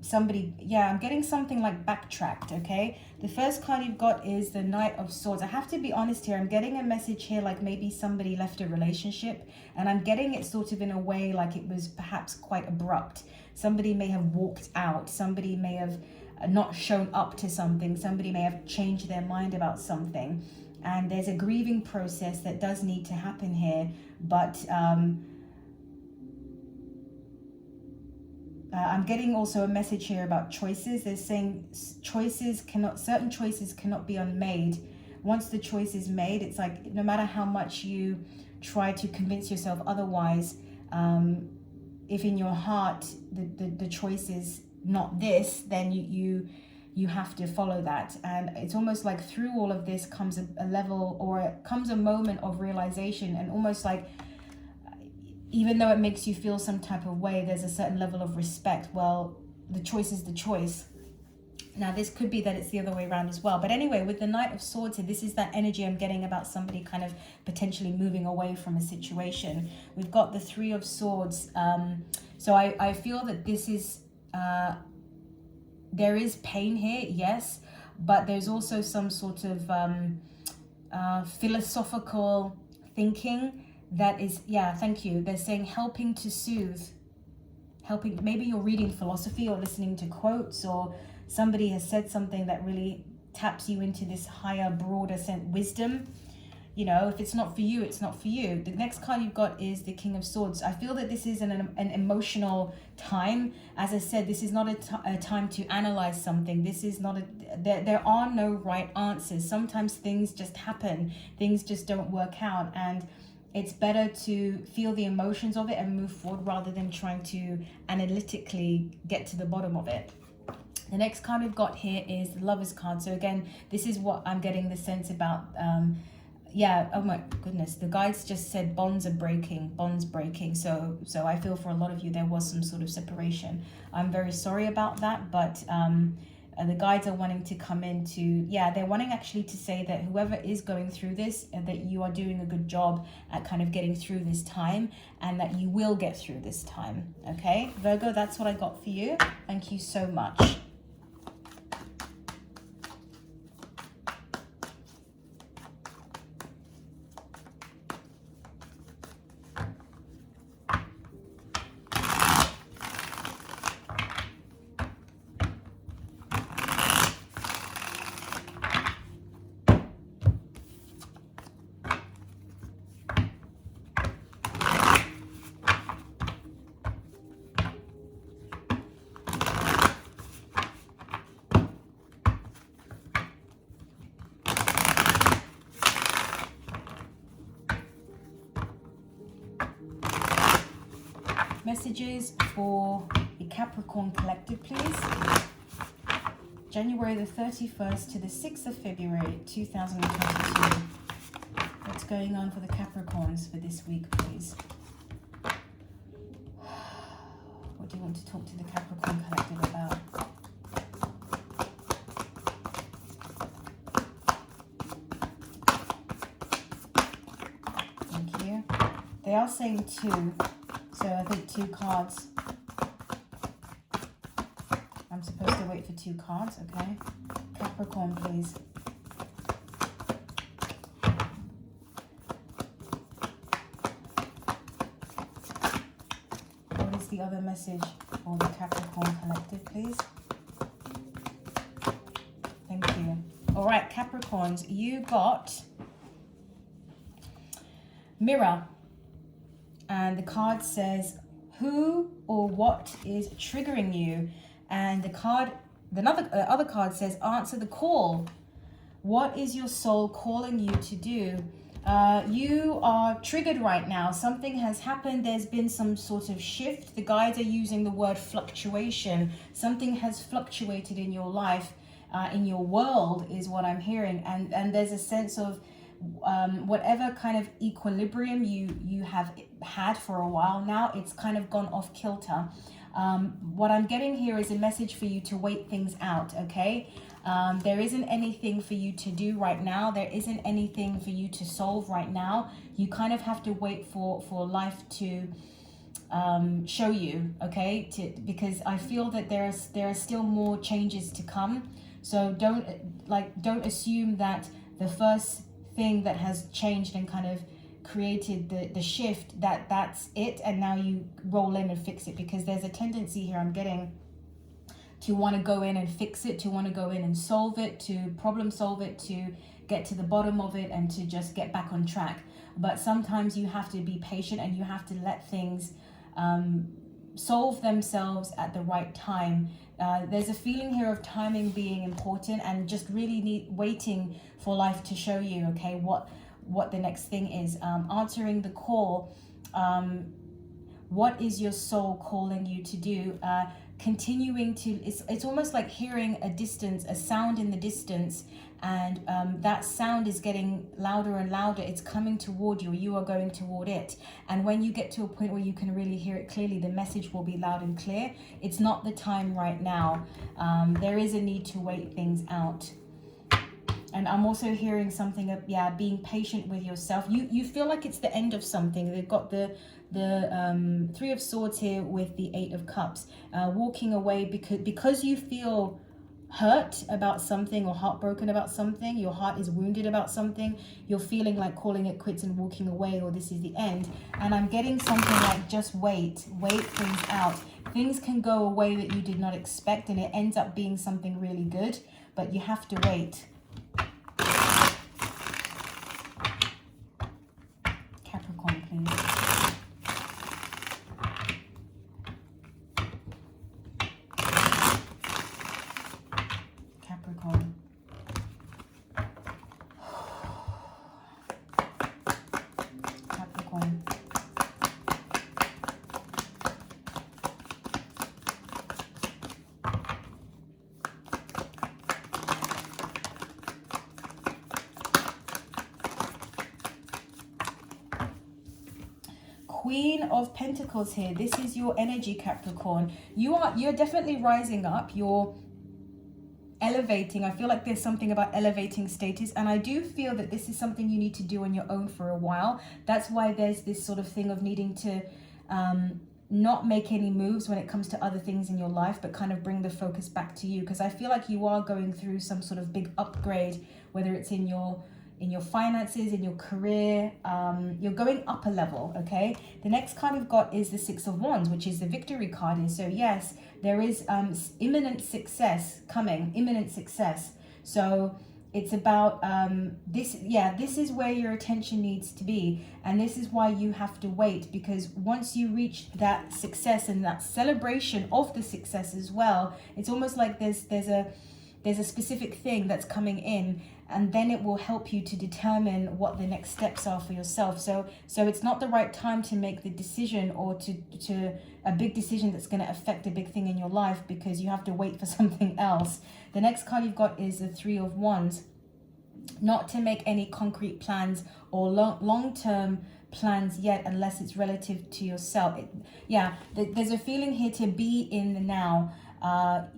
somebody, yeah, I'm getting something like backtracked, okay? The first card you've got is the Knight of Swords. I have to be honest here, I'm getting a message here like maybe somebody left a relationship, and I'm getting it sort of in a way like it was perhaps quite abrupt. Somebody may have walked out, somebody may have not shown up to something, somebody may have changed their mind about something, and there's a grieving process that does need to happen here. But I'm getting also a message here about choices. They're saying certain choices cannot be unmade. Once the choice is made, it's like no matter how much you try to convince yourself otherwise, if in your heart the choice is not this, then you have to follow that. And it's almost like through all of this comes a level, or comes a moment of realization, and almost like, even though it makes you feel some type of way, there's a certain level of respect. Well, the choice is the choice. Now, this could be that it's the other way around as well. But anyway, with the Knight of Swords here, this is that energy I'm getting about somebody kind of potentially moving away from a situation. We've got the Three of Swords. So I feel that this is, there is pain here, yes, but there's also some sort of philosophical thinking that is, yeah, thank you. They're saying helping to soothe, helping, maybe you're reading philosophy or listening to quotes, or somebody has said something that really taps you into this higher, broader sense wisdom. You know, if it's not for you, it's not for you. The next card you've got is the King of Swords. I feel that this is an emotional time. As I said, this is not a time to analyze something. This is not there are no right answers. Sometimes things just happen. Things just don't work out. And it's better to feel the emotions of it and move forward rather than trying to analytically get to the bottom of it. The next card we've got here is the Lover's card. So again, this is what I'm getting the sense about. Yeah, oh my goodness, the guides just said bonds breaking. So I feel for a lot of you there was some sort of separation. I'm very sorry about that, but the guides are wanting to come into, yeah, they're wanting actually to say that whoever is going through this, that you are doing a good job at kind of getting through this time, and that you will get through this time. Okay, Virgo, that's what I got for you. Thank you so much. Messages for the Capricorn collective, please. January the 31st to the 6th of February 2022. What's going on for the Capricorns for this week, please? What do you want to talk to the Capricorn collective about? Thank you. They are saying 2. So I think 2 cards. I'm supposed to wait for 2 cards, okay? Capricorn, please. What is the other message for the Capricorn collective, please? Thank you. All right, Capricorns, you got Mirror. And the card says, who or what is triggering you? And the card, other card says, answer the call. What is your soul calling you to do? You are triggered right now. Something has happened. There's been some sort of shift. The guides are using the word fluctuation. Something has fluctuated in your life, in your world is what I'm hearing. And there's a sense of whatever kind of equilibrium you have had for a while now, it's kind of gone off kilter. What I'm getting here is a message for you to wait things out, okay? There isn't anything for you to do right now. There isn't anything for you to solve right now. You kind of have to wait for life to show you, okay? Because I feel that there are still more changes to come. So don't assume that the first thing that has changed and kind of created the shift, that's it, and now you roll in and fix it, because there's a tendency here I'm getting to want to go in and fix it, to want to go in and solve it, to problem solve it, to get to the bottom of it, and to just get back on track. But sometimes you have to be patient, and you have to let things solve themselves at the right time. There's a feeling here of timing being important, and just really waiting for life to show you, okay, what the next thing is. Answering the call. What is your soul calling you to do? Continuing to, it's almost like hearing a sound in the distance, and that sound is getting louder and louder. It's coming toward you, you are going toward it. And when you get to a point where you can really hear it clearly, the message will be loud and clear. It's not the time right now. There is a need to wait things out. And I'm also hearing something of, being patient with yourself. You feel like it's the end of something. They've got the Three of Swords here with the Eight of Cups. Walking away because you feel hurt about something, or heartbroken about something. Your heart is wounded about something. You're feeling like calling it quits and walking away, or this is the end. And I'm getting something like, just wait things out. Things can go away that you did not expect, and it ends up being something really good, but you have to wait. Capricorn, please. Capricorn. Capricorn. Queen of Pentacles here. This is your energy, Capricorn. You're definitely rising up. You're elevating. I feel like there's something about elevating status, and I do feel that this is something you need to do on your own for a while. That's why there's this sort of thing of needing to not make any moves when it comes to other things in your life, but kind of bring the focus back to you, because I feel like you are going through some sort of big upgrade, whether it's in your finances, in your career. You're going up a level, okay? The next card we've got is the Six of Wands, which is the victory card. And so yes, there is imminent success coming, imminent success. So it's about this is where your attention needs to be, and this is why you have to wait, because once you reach that success and that celebration of the success as well, it's almost like there's a specific thing that's coming in, and then it will help you to determine what the next steps are for yourself. So it's not the right time to make the decision, or to a big decision that's going to affect a big thing in your life, because you have to wait for something else. The next card you've got is the Three of Wands. Not to make any concrete plans or long-term plans yet, unless it's relative to yourself. There's a feeling here to be in the now.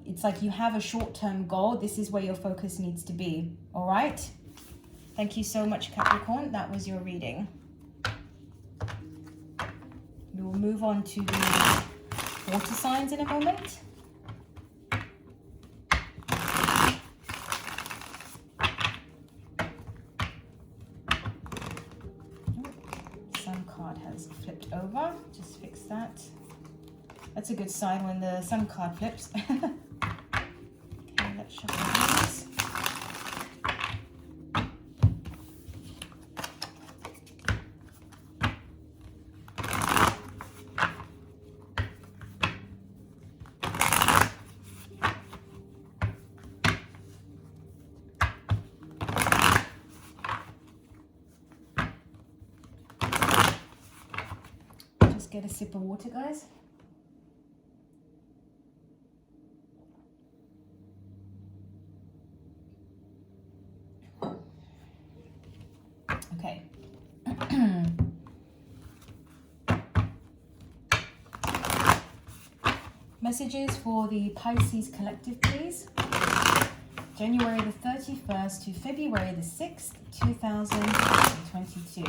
It's like you have a short-term goal. This is where your focus needs to be. All right. Thank you so much, Capricorn. That was your reading. We will move on to the water signs in a moment. Sun card has flipped over. Just fix that. That's a good sign when the Sun card flips. Okay, let's shuffle these. Just get a sip of water, guys. Okay. Messages for the Pisces collective, please. January the 31st to February the 6th, 2022.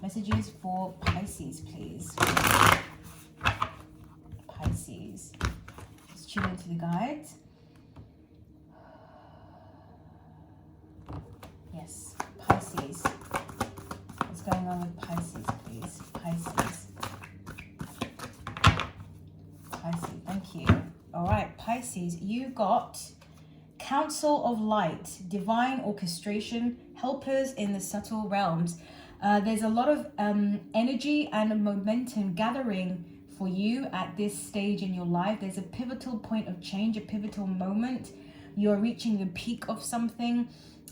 Messages for Pisces, please. Pisces. Let's tune into the guides. Yes, Pisces. What's going on with Pisces, please? Pisces. Pisces, thank you. All right, Pisces, you got Council of Light, divine orchestration, helpers in the subtle realms. There's a lot of energy and momentum gathering for you at this stage in your life. There's a pivotal point of change, a pivotal moment. You're reaching the peak of something.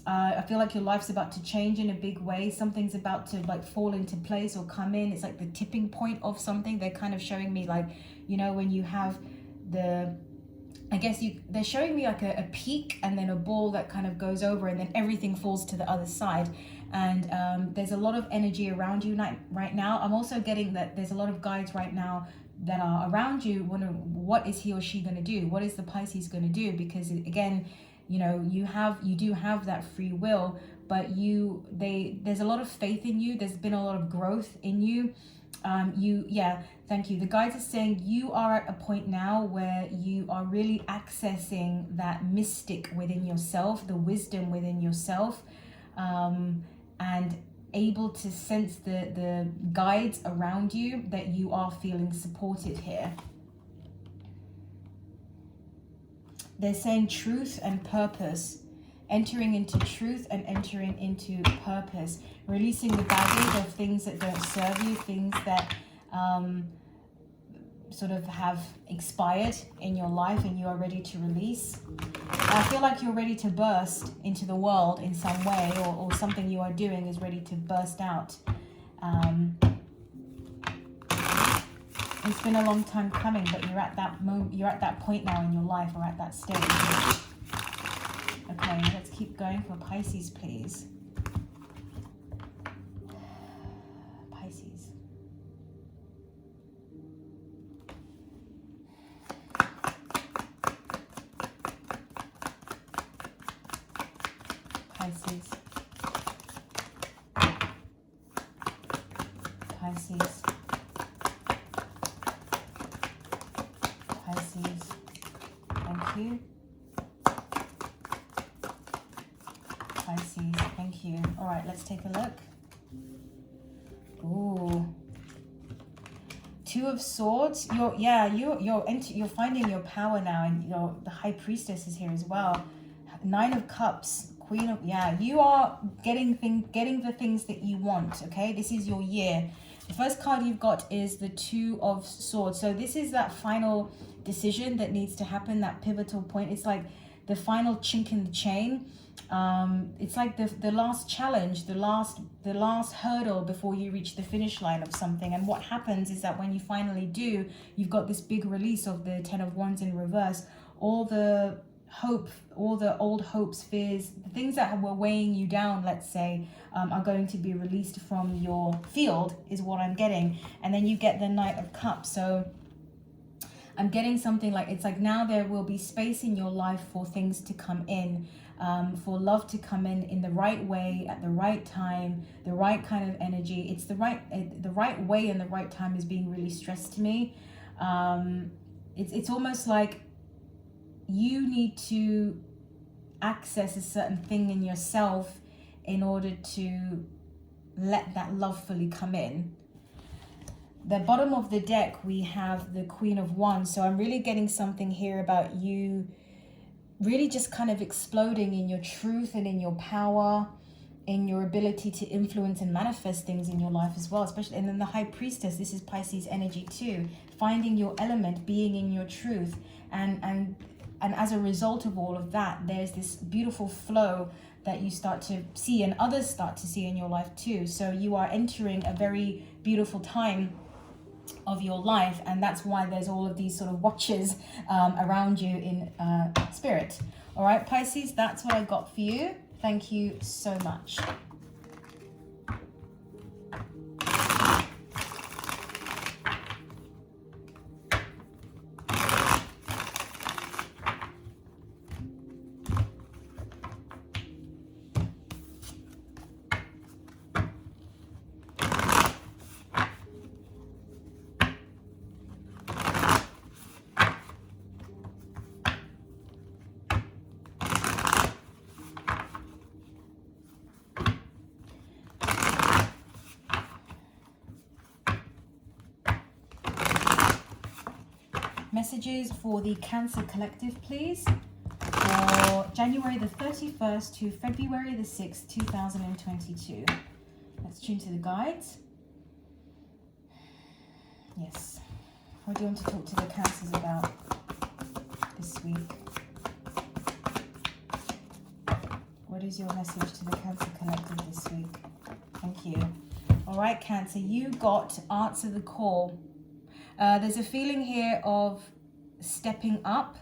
I feel like your life's about to change in a big way. Something's about to like fall into place or come in. It's like the tipping point of something. They're kind of showing me like, you know, when you have the, I guess they're showing me like a peak and then a ball that kind of goes over and then everything falls to the other side. And there's a lot of energy around you right now. I'm also getting that there's a lot of guides right now that are around you wondering what is he or she going to do? What is the Pisces going to do? Because again, you know, you do have that free will, but there's a lot of faith in you. There's been a lot of growth in you. Thank you. The guides are saying you are at a point now where you are really accessing that mystic within yourself, the wisdom within yourself, and able to sense the guides around you, that you are feeling supported here. They're saying truth and purpose, entering into truth and entering into purpose, releasing the baggage of things that don't serve you, things that sort of have expired in your life and you are ready to release. I feel like you're ready to burst into the world in some way, or something you are doing is ready to burst out. It's been a long time coming, but you're at that moment, you're at that point now in your life, or at that stage. Okay, let's keep going for Pisces, please. Pisces. Pisces. Pisces. Pisces. Thank you. Pisces, thank you. All right, let's take a look. Ooh. Two of Swords. You're finding your power now, and the High Priestess is here as well. Nine of Cups. Queen of, you are getting the things that you want, okay? This is your year. The first card you've got is the Two of Swords. So this is that final decision that needs to happen, that pivotal point. It's like the final chink in the chain. It's like the last challenge, the last hurdle before you reach the finish line of something. And what happens is that when you finally do, you've got this big release of the Ten of Wands in reverse. All the hope, all the old hopes, fears, the things that were weighing you down, let's say, are going to be released from your field, is what I'm getting. And then you get the Knight of Cups. So I'm getting something like, it's like now there will be space in your life for things to come in, for love to come in the right way, at the right time, the right kind of energy. It's the right way and the right time is being really stressed to me. It's almost like you need to access a certain thing in yourself in order to let that love fully come in. The bottom of the deck, we have the Queen of Wands. So I'm really getting something here about you really just kind of exploding in your truth and in your power, in your ability to influence and manifest things in your life as well, especially. And then the High Priestess, this is Pisces energy too, finding your element, being in your truth. And as a result of all of that, there's this beautiful flow that you start to see and others start to see in your life too. So you are entering a very beautiful time of your life, and that's why there's all of these sort of watchers around you in spirit. All right, Pisces, that's what I got for you. Thank you so much. Messages for the Cancer Collective, please. For January the 31st to February the 6th, 2022. Let's tune to the guides. Yes. What do you want to talk to the Cancers about this week? What is your message to the Cancer Collective this week? Thank you. All right, Cancer, you got answer the call. There's a feeling here of stepping up.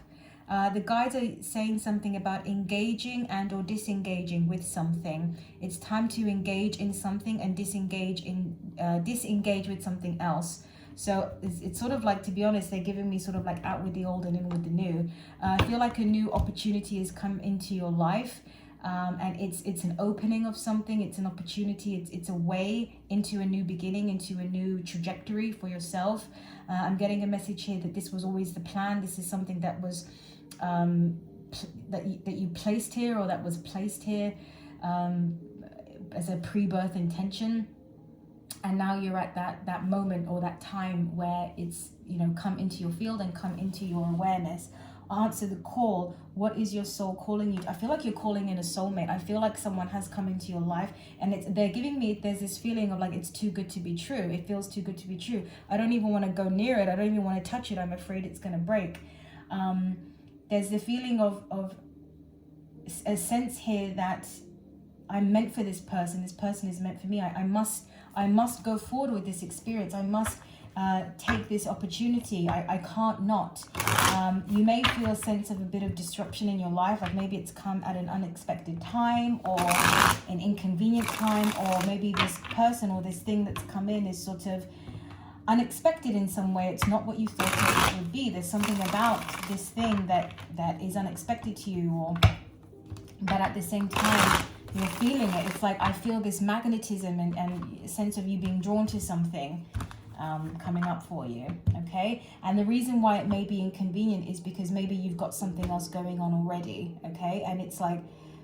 The guides are saying something about engaging and or disengaging with something. It's time to engage in something and disengage with something else. So it's sort of like, to be honest, they're giving me sort of like out with the old and in with the new. I feel like a new opportunity has come into your life. And it's an opening of something. It's an opportunity. It's a way into a new beginning, into a new trajectory for yourself. I'm getting a message here that this was always the plan. This is something that was that you placed here, or that was placed here as a pre-birth intention. And now you're at that moment or that time where it's, you know, come into your field and come into your awareness. Answer the call. What is your soul calling you? I feel like you're calling in a soulmate. I feel like someone has come into your life, and they're giving me, there's this feeling of like, it's too good to be true. It feels too good to be true. I don't even want to go near it. I don't even want to touch it. I'm afraid it's going to break. There's the feeling of a sense here that I'm meant for this person. This person is meant for me. I must go forward with this experience. I must take this opportunity. I can't not. You may feel a sense of a bit of disruption in your life, like maybe it's come at an unexpected time or an inconvenient time, or maybe this person or this thing that's come in is sort of unexpected in some way. It's not what you thought it would be. There's something about this thing that is unexpected to you, but at the same time you're feeling it. It's like, I feel this magnetism and a sense of you being drawn to something coming up for you, okay? And the reason why it may be inconvenient is because maybe you've got something else going on already, okay? And it's like,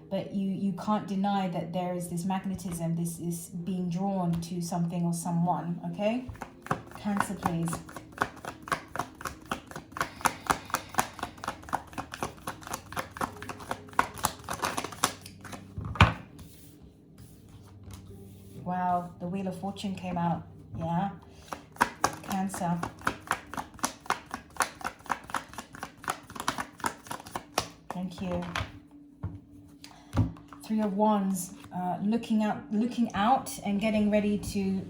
but you can't deny that there is this magnetism, this is being drawn to something or someone, okay? Cancer, please. Wow, the Wheel of Fortune came out. Yeah. Cancer. Thank you. Three of Wands. Looking out and getting ready to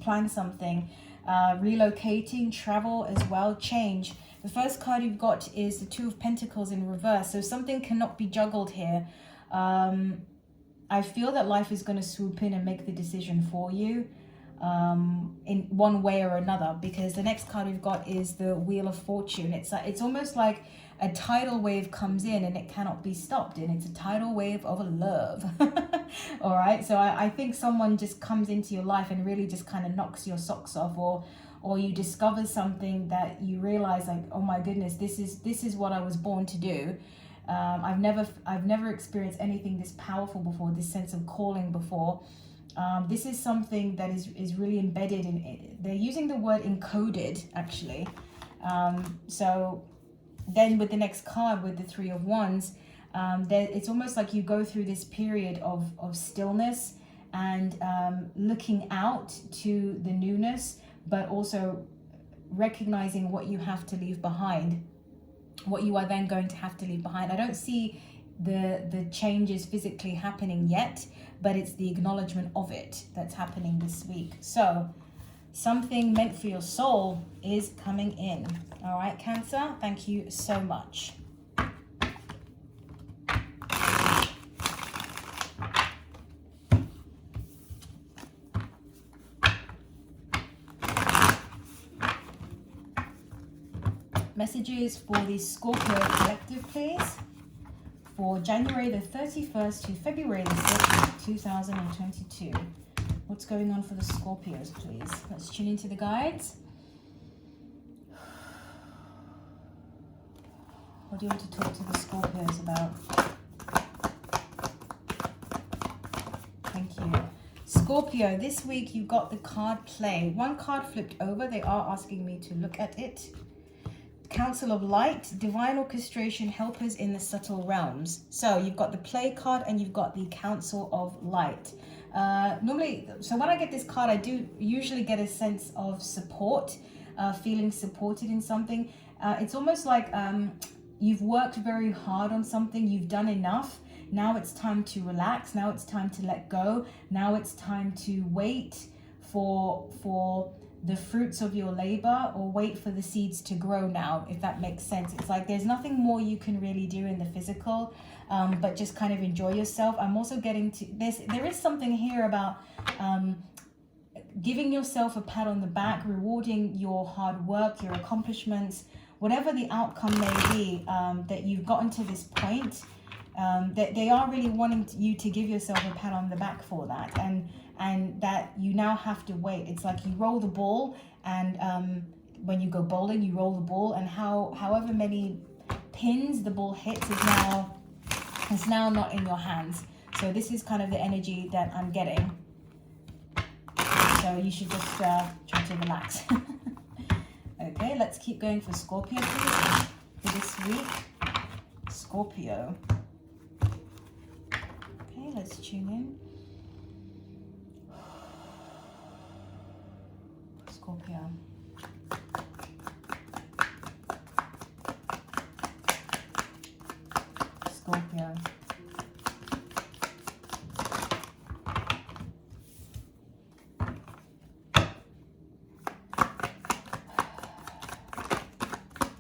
plan something. Relocating, travel as well, change. The first card you've got is the Two of Pentacles in reverse. So something cannot be juggled here. I feel that life is going to swoop in and make the decision for you in one way or another, because the next card we've got is the Wheel of Fortune. It's almost like a tidal wave comes in and it cannot be stopped, and it's a tidal wave of love. All right, so I think someone just comes into your life and really just kind of knocks your socks off, or you discover something that you realize, like, oh my goodness, this is what I was born to do. I've never experienced anything this powerful before, this sense of calling before. This is something that is really embedded in, they're using the word encoded, actually. So then with the next card, with the Three of Wands, it's almost like you go through this period of stillness and looking out to the newness, but also recognizing what you have to leave behind, what you are then going to have to leave behind. I don't see the changes physically happening yet, but it's the acknowledgement of it that's happening this week. So something meant for your soul is coming in. All right, Cancer, thank you so much. Messages for the Scorpio collective, please. For January the 31st to February the 6th, 2022. What's going on for the Scorpios, please? Let's tune into the guides. What do you want to talk to the Scorpios about? Thank you. Scorpio, this week you got the card play. One card flipped over. They are asking me to look at it. Council of Light, divine orchestration, helpers in the subtle realms. So you've got the play card and you've got the Council of Light. Normally, so when I get this card, I do usually get a sense of support, feeling supported in something. It's almost like you've worked very hard on something, you've done enough. Now it's time to relax. Now it's time to let go. Now it's time to wait for the fruits of your labor, or wait for the seeds to grow now, if that makes sense. It's like there's nothing more you can really do in the physical, but just kind of enjoy yourself. I'm also getting to this, there is something here about giving yourself a pat on the back, rewarding your hard work, your accomplishments, whatever the outcome may be, that you've gotten to this point, that they are really wanting you to give yourself a pat on the back for that, and that you now have to wait. It's like you roll the ball, and when you go bowling, you roll the ball, and however many pins the ball hits is now not in your hands. So this is kind of the energy that I'm getting. So you should just try to relax. Okay, let's keep going for Scorpio for this week. Scorpio. Okay, let's tune in. Scorpio. Scorpio.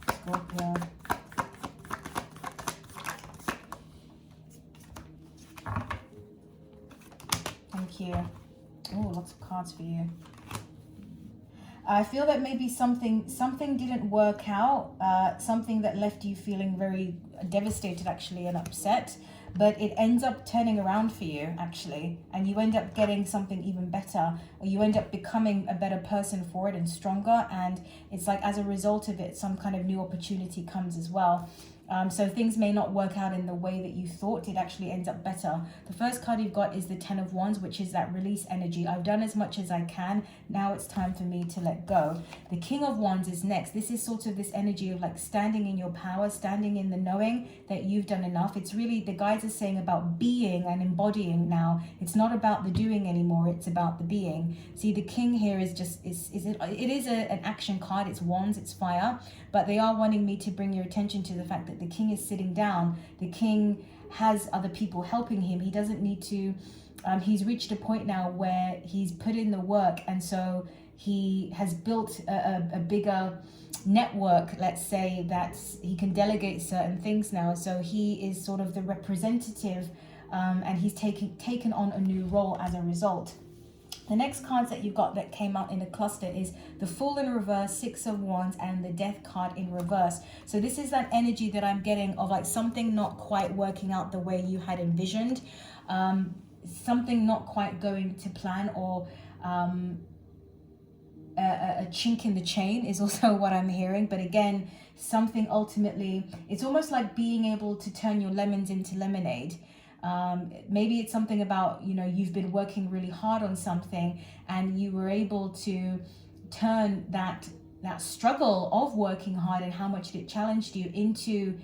Scorpio. Thank you. Oh, lots of cards for you. I feel that maybe something didn't work out, something that left you feeling very devastated actually and upset, but it ends up turning around for you actually, and you end up getting something even better, or you end up becoming a better person for it and stronger, and it's like as a result of it some kind of new opportunity comes as well. So things may not work out in the way that you thought. It actually ends up better. The first card you've got is the Ten of Wands, which is that release energy. I've done as much as I can. Now it's time for me to let go. The King of Wands is next. This is sort of this energy of like standing in your power, standing in the knowing that you've done enough. It's really, the guides are saying about being and embodying now. It's not about the doing anymore. It's about the being. See, the King here is just, it is an action card. It's wands, it's fire, but they are wanting me to bring your attention to the fact that the King is sitting down. The King has other people helping him. He doesn't need to, he's reached a point now where he's put in the work, and so he has built a bigger network, let's say, that he can delegate certain things now. So he is sort of the representative, and he's taken on a new role as a result. The next cards that you've got that came out in a cluster is the Fool in reverse, Six of Wands, and the Death card in reverse. So this is that energy that I'm getting of like something not quite working out the way you had envisioned, something not quite going to plan, or a chink in the chain is also what I'm hearing. But again, something ultimately, it's almost like being able to turn your lemons into lemonade. Maybe it's something about, you know, you've been working really hard on something and you were able to turn that struggle of working hard and how much it challenged you into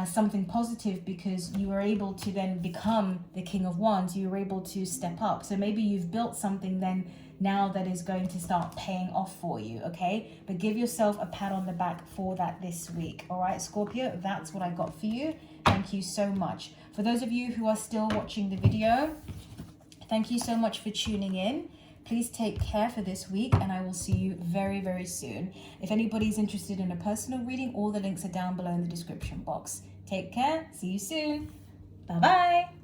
something positive, because you were able to then become the King of Wands. You were able to step up. So maybe you've built something then now that is going to start paying off for you, okay? But give yourself a pat on the back for that this week. All right, Scorpio, that's what I got for you. Thank you so much. For those of you who are still watching the video, thank you so much for tuning in. Please take care for this week, and I will see you very, very soon. If anybody's interested in a personal reading, all the links are down below in the description box. Take care. See you soon. Bye-bye.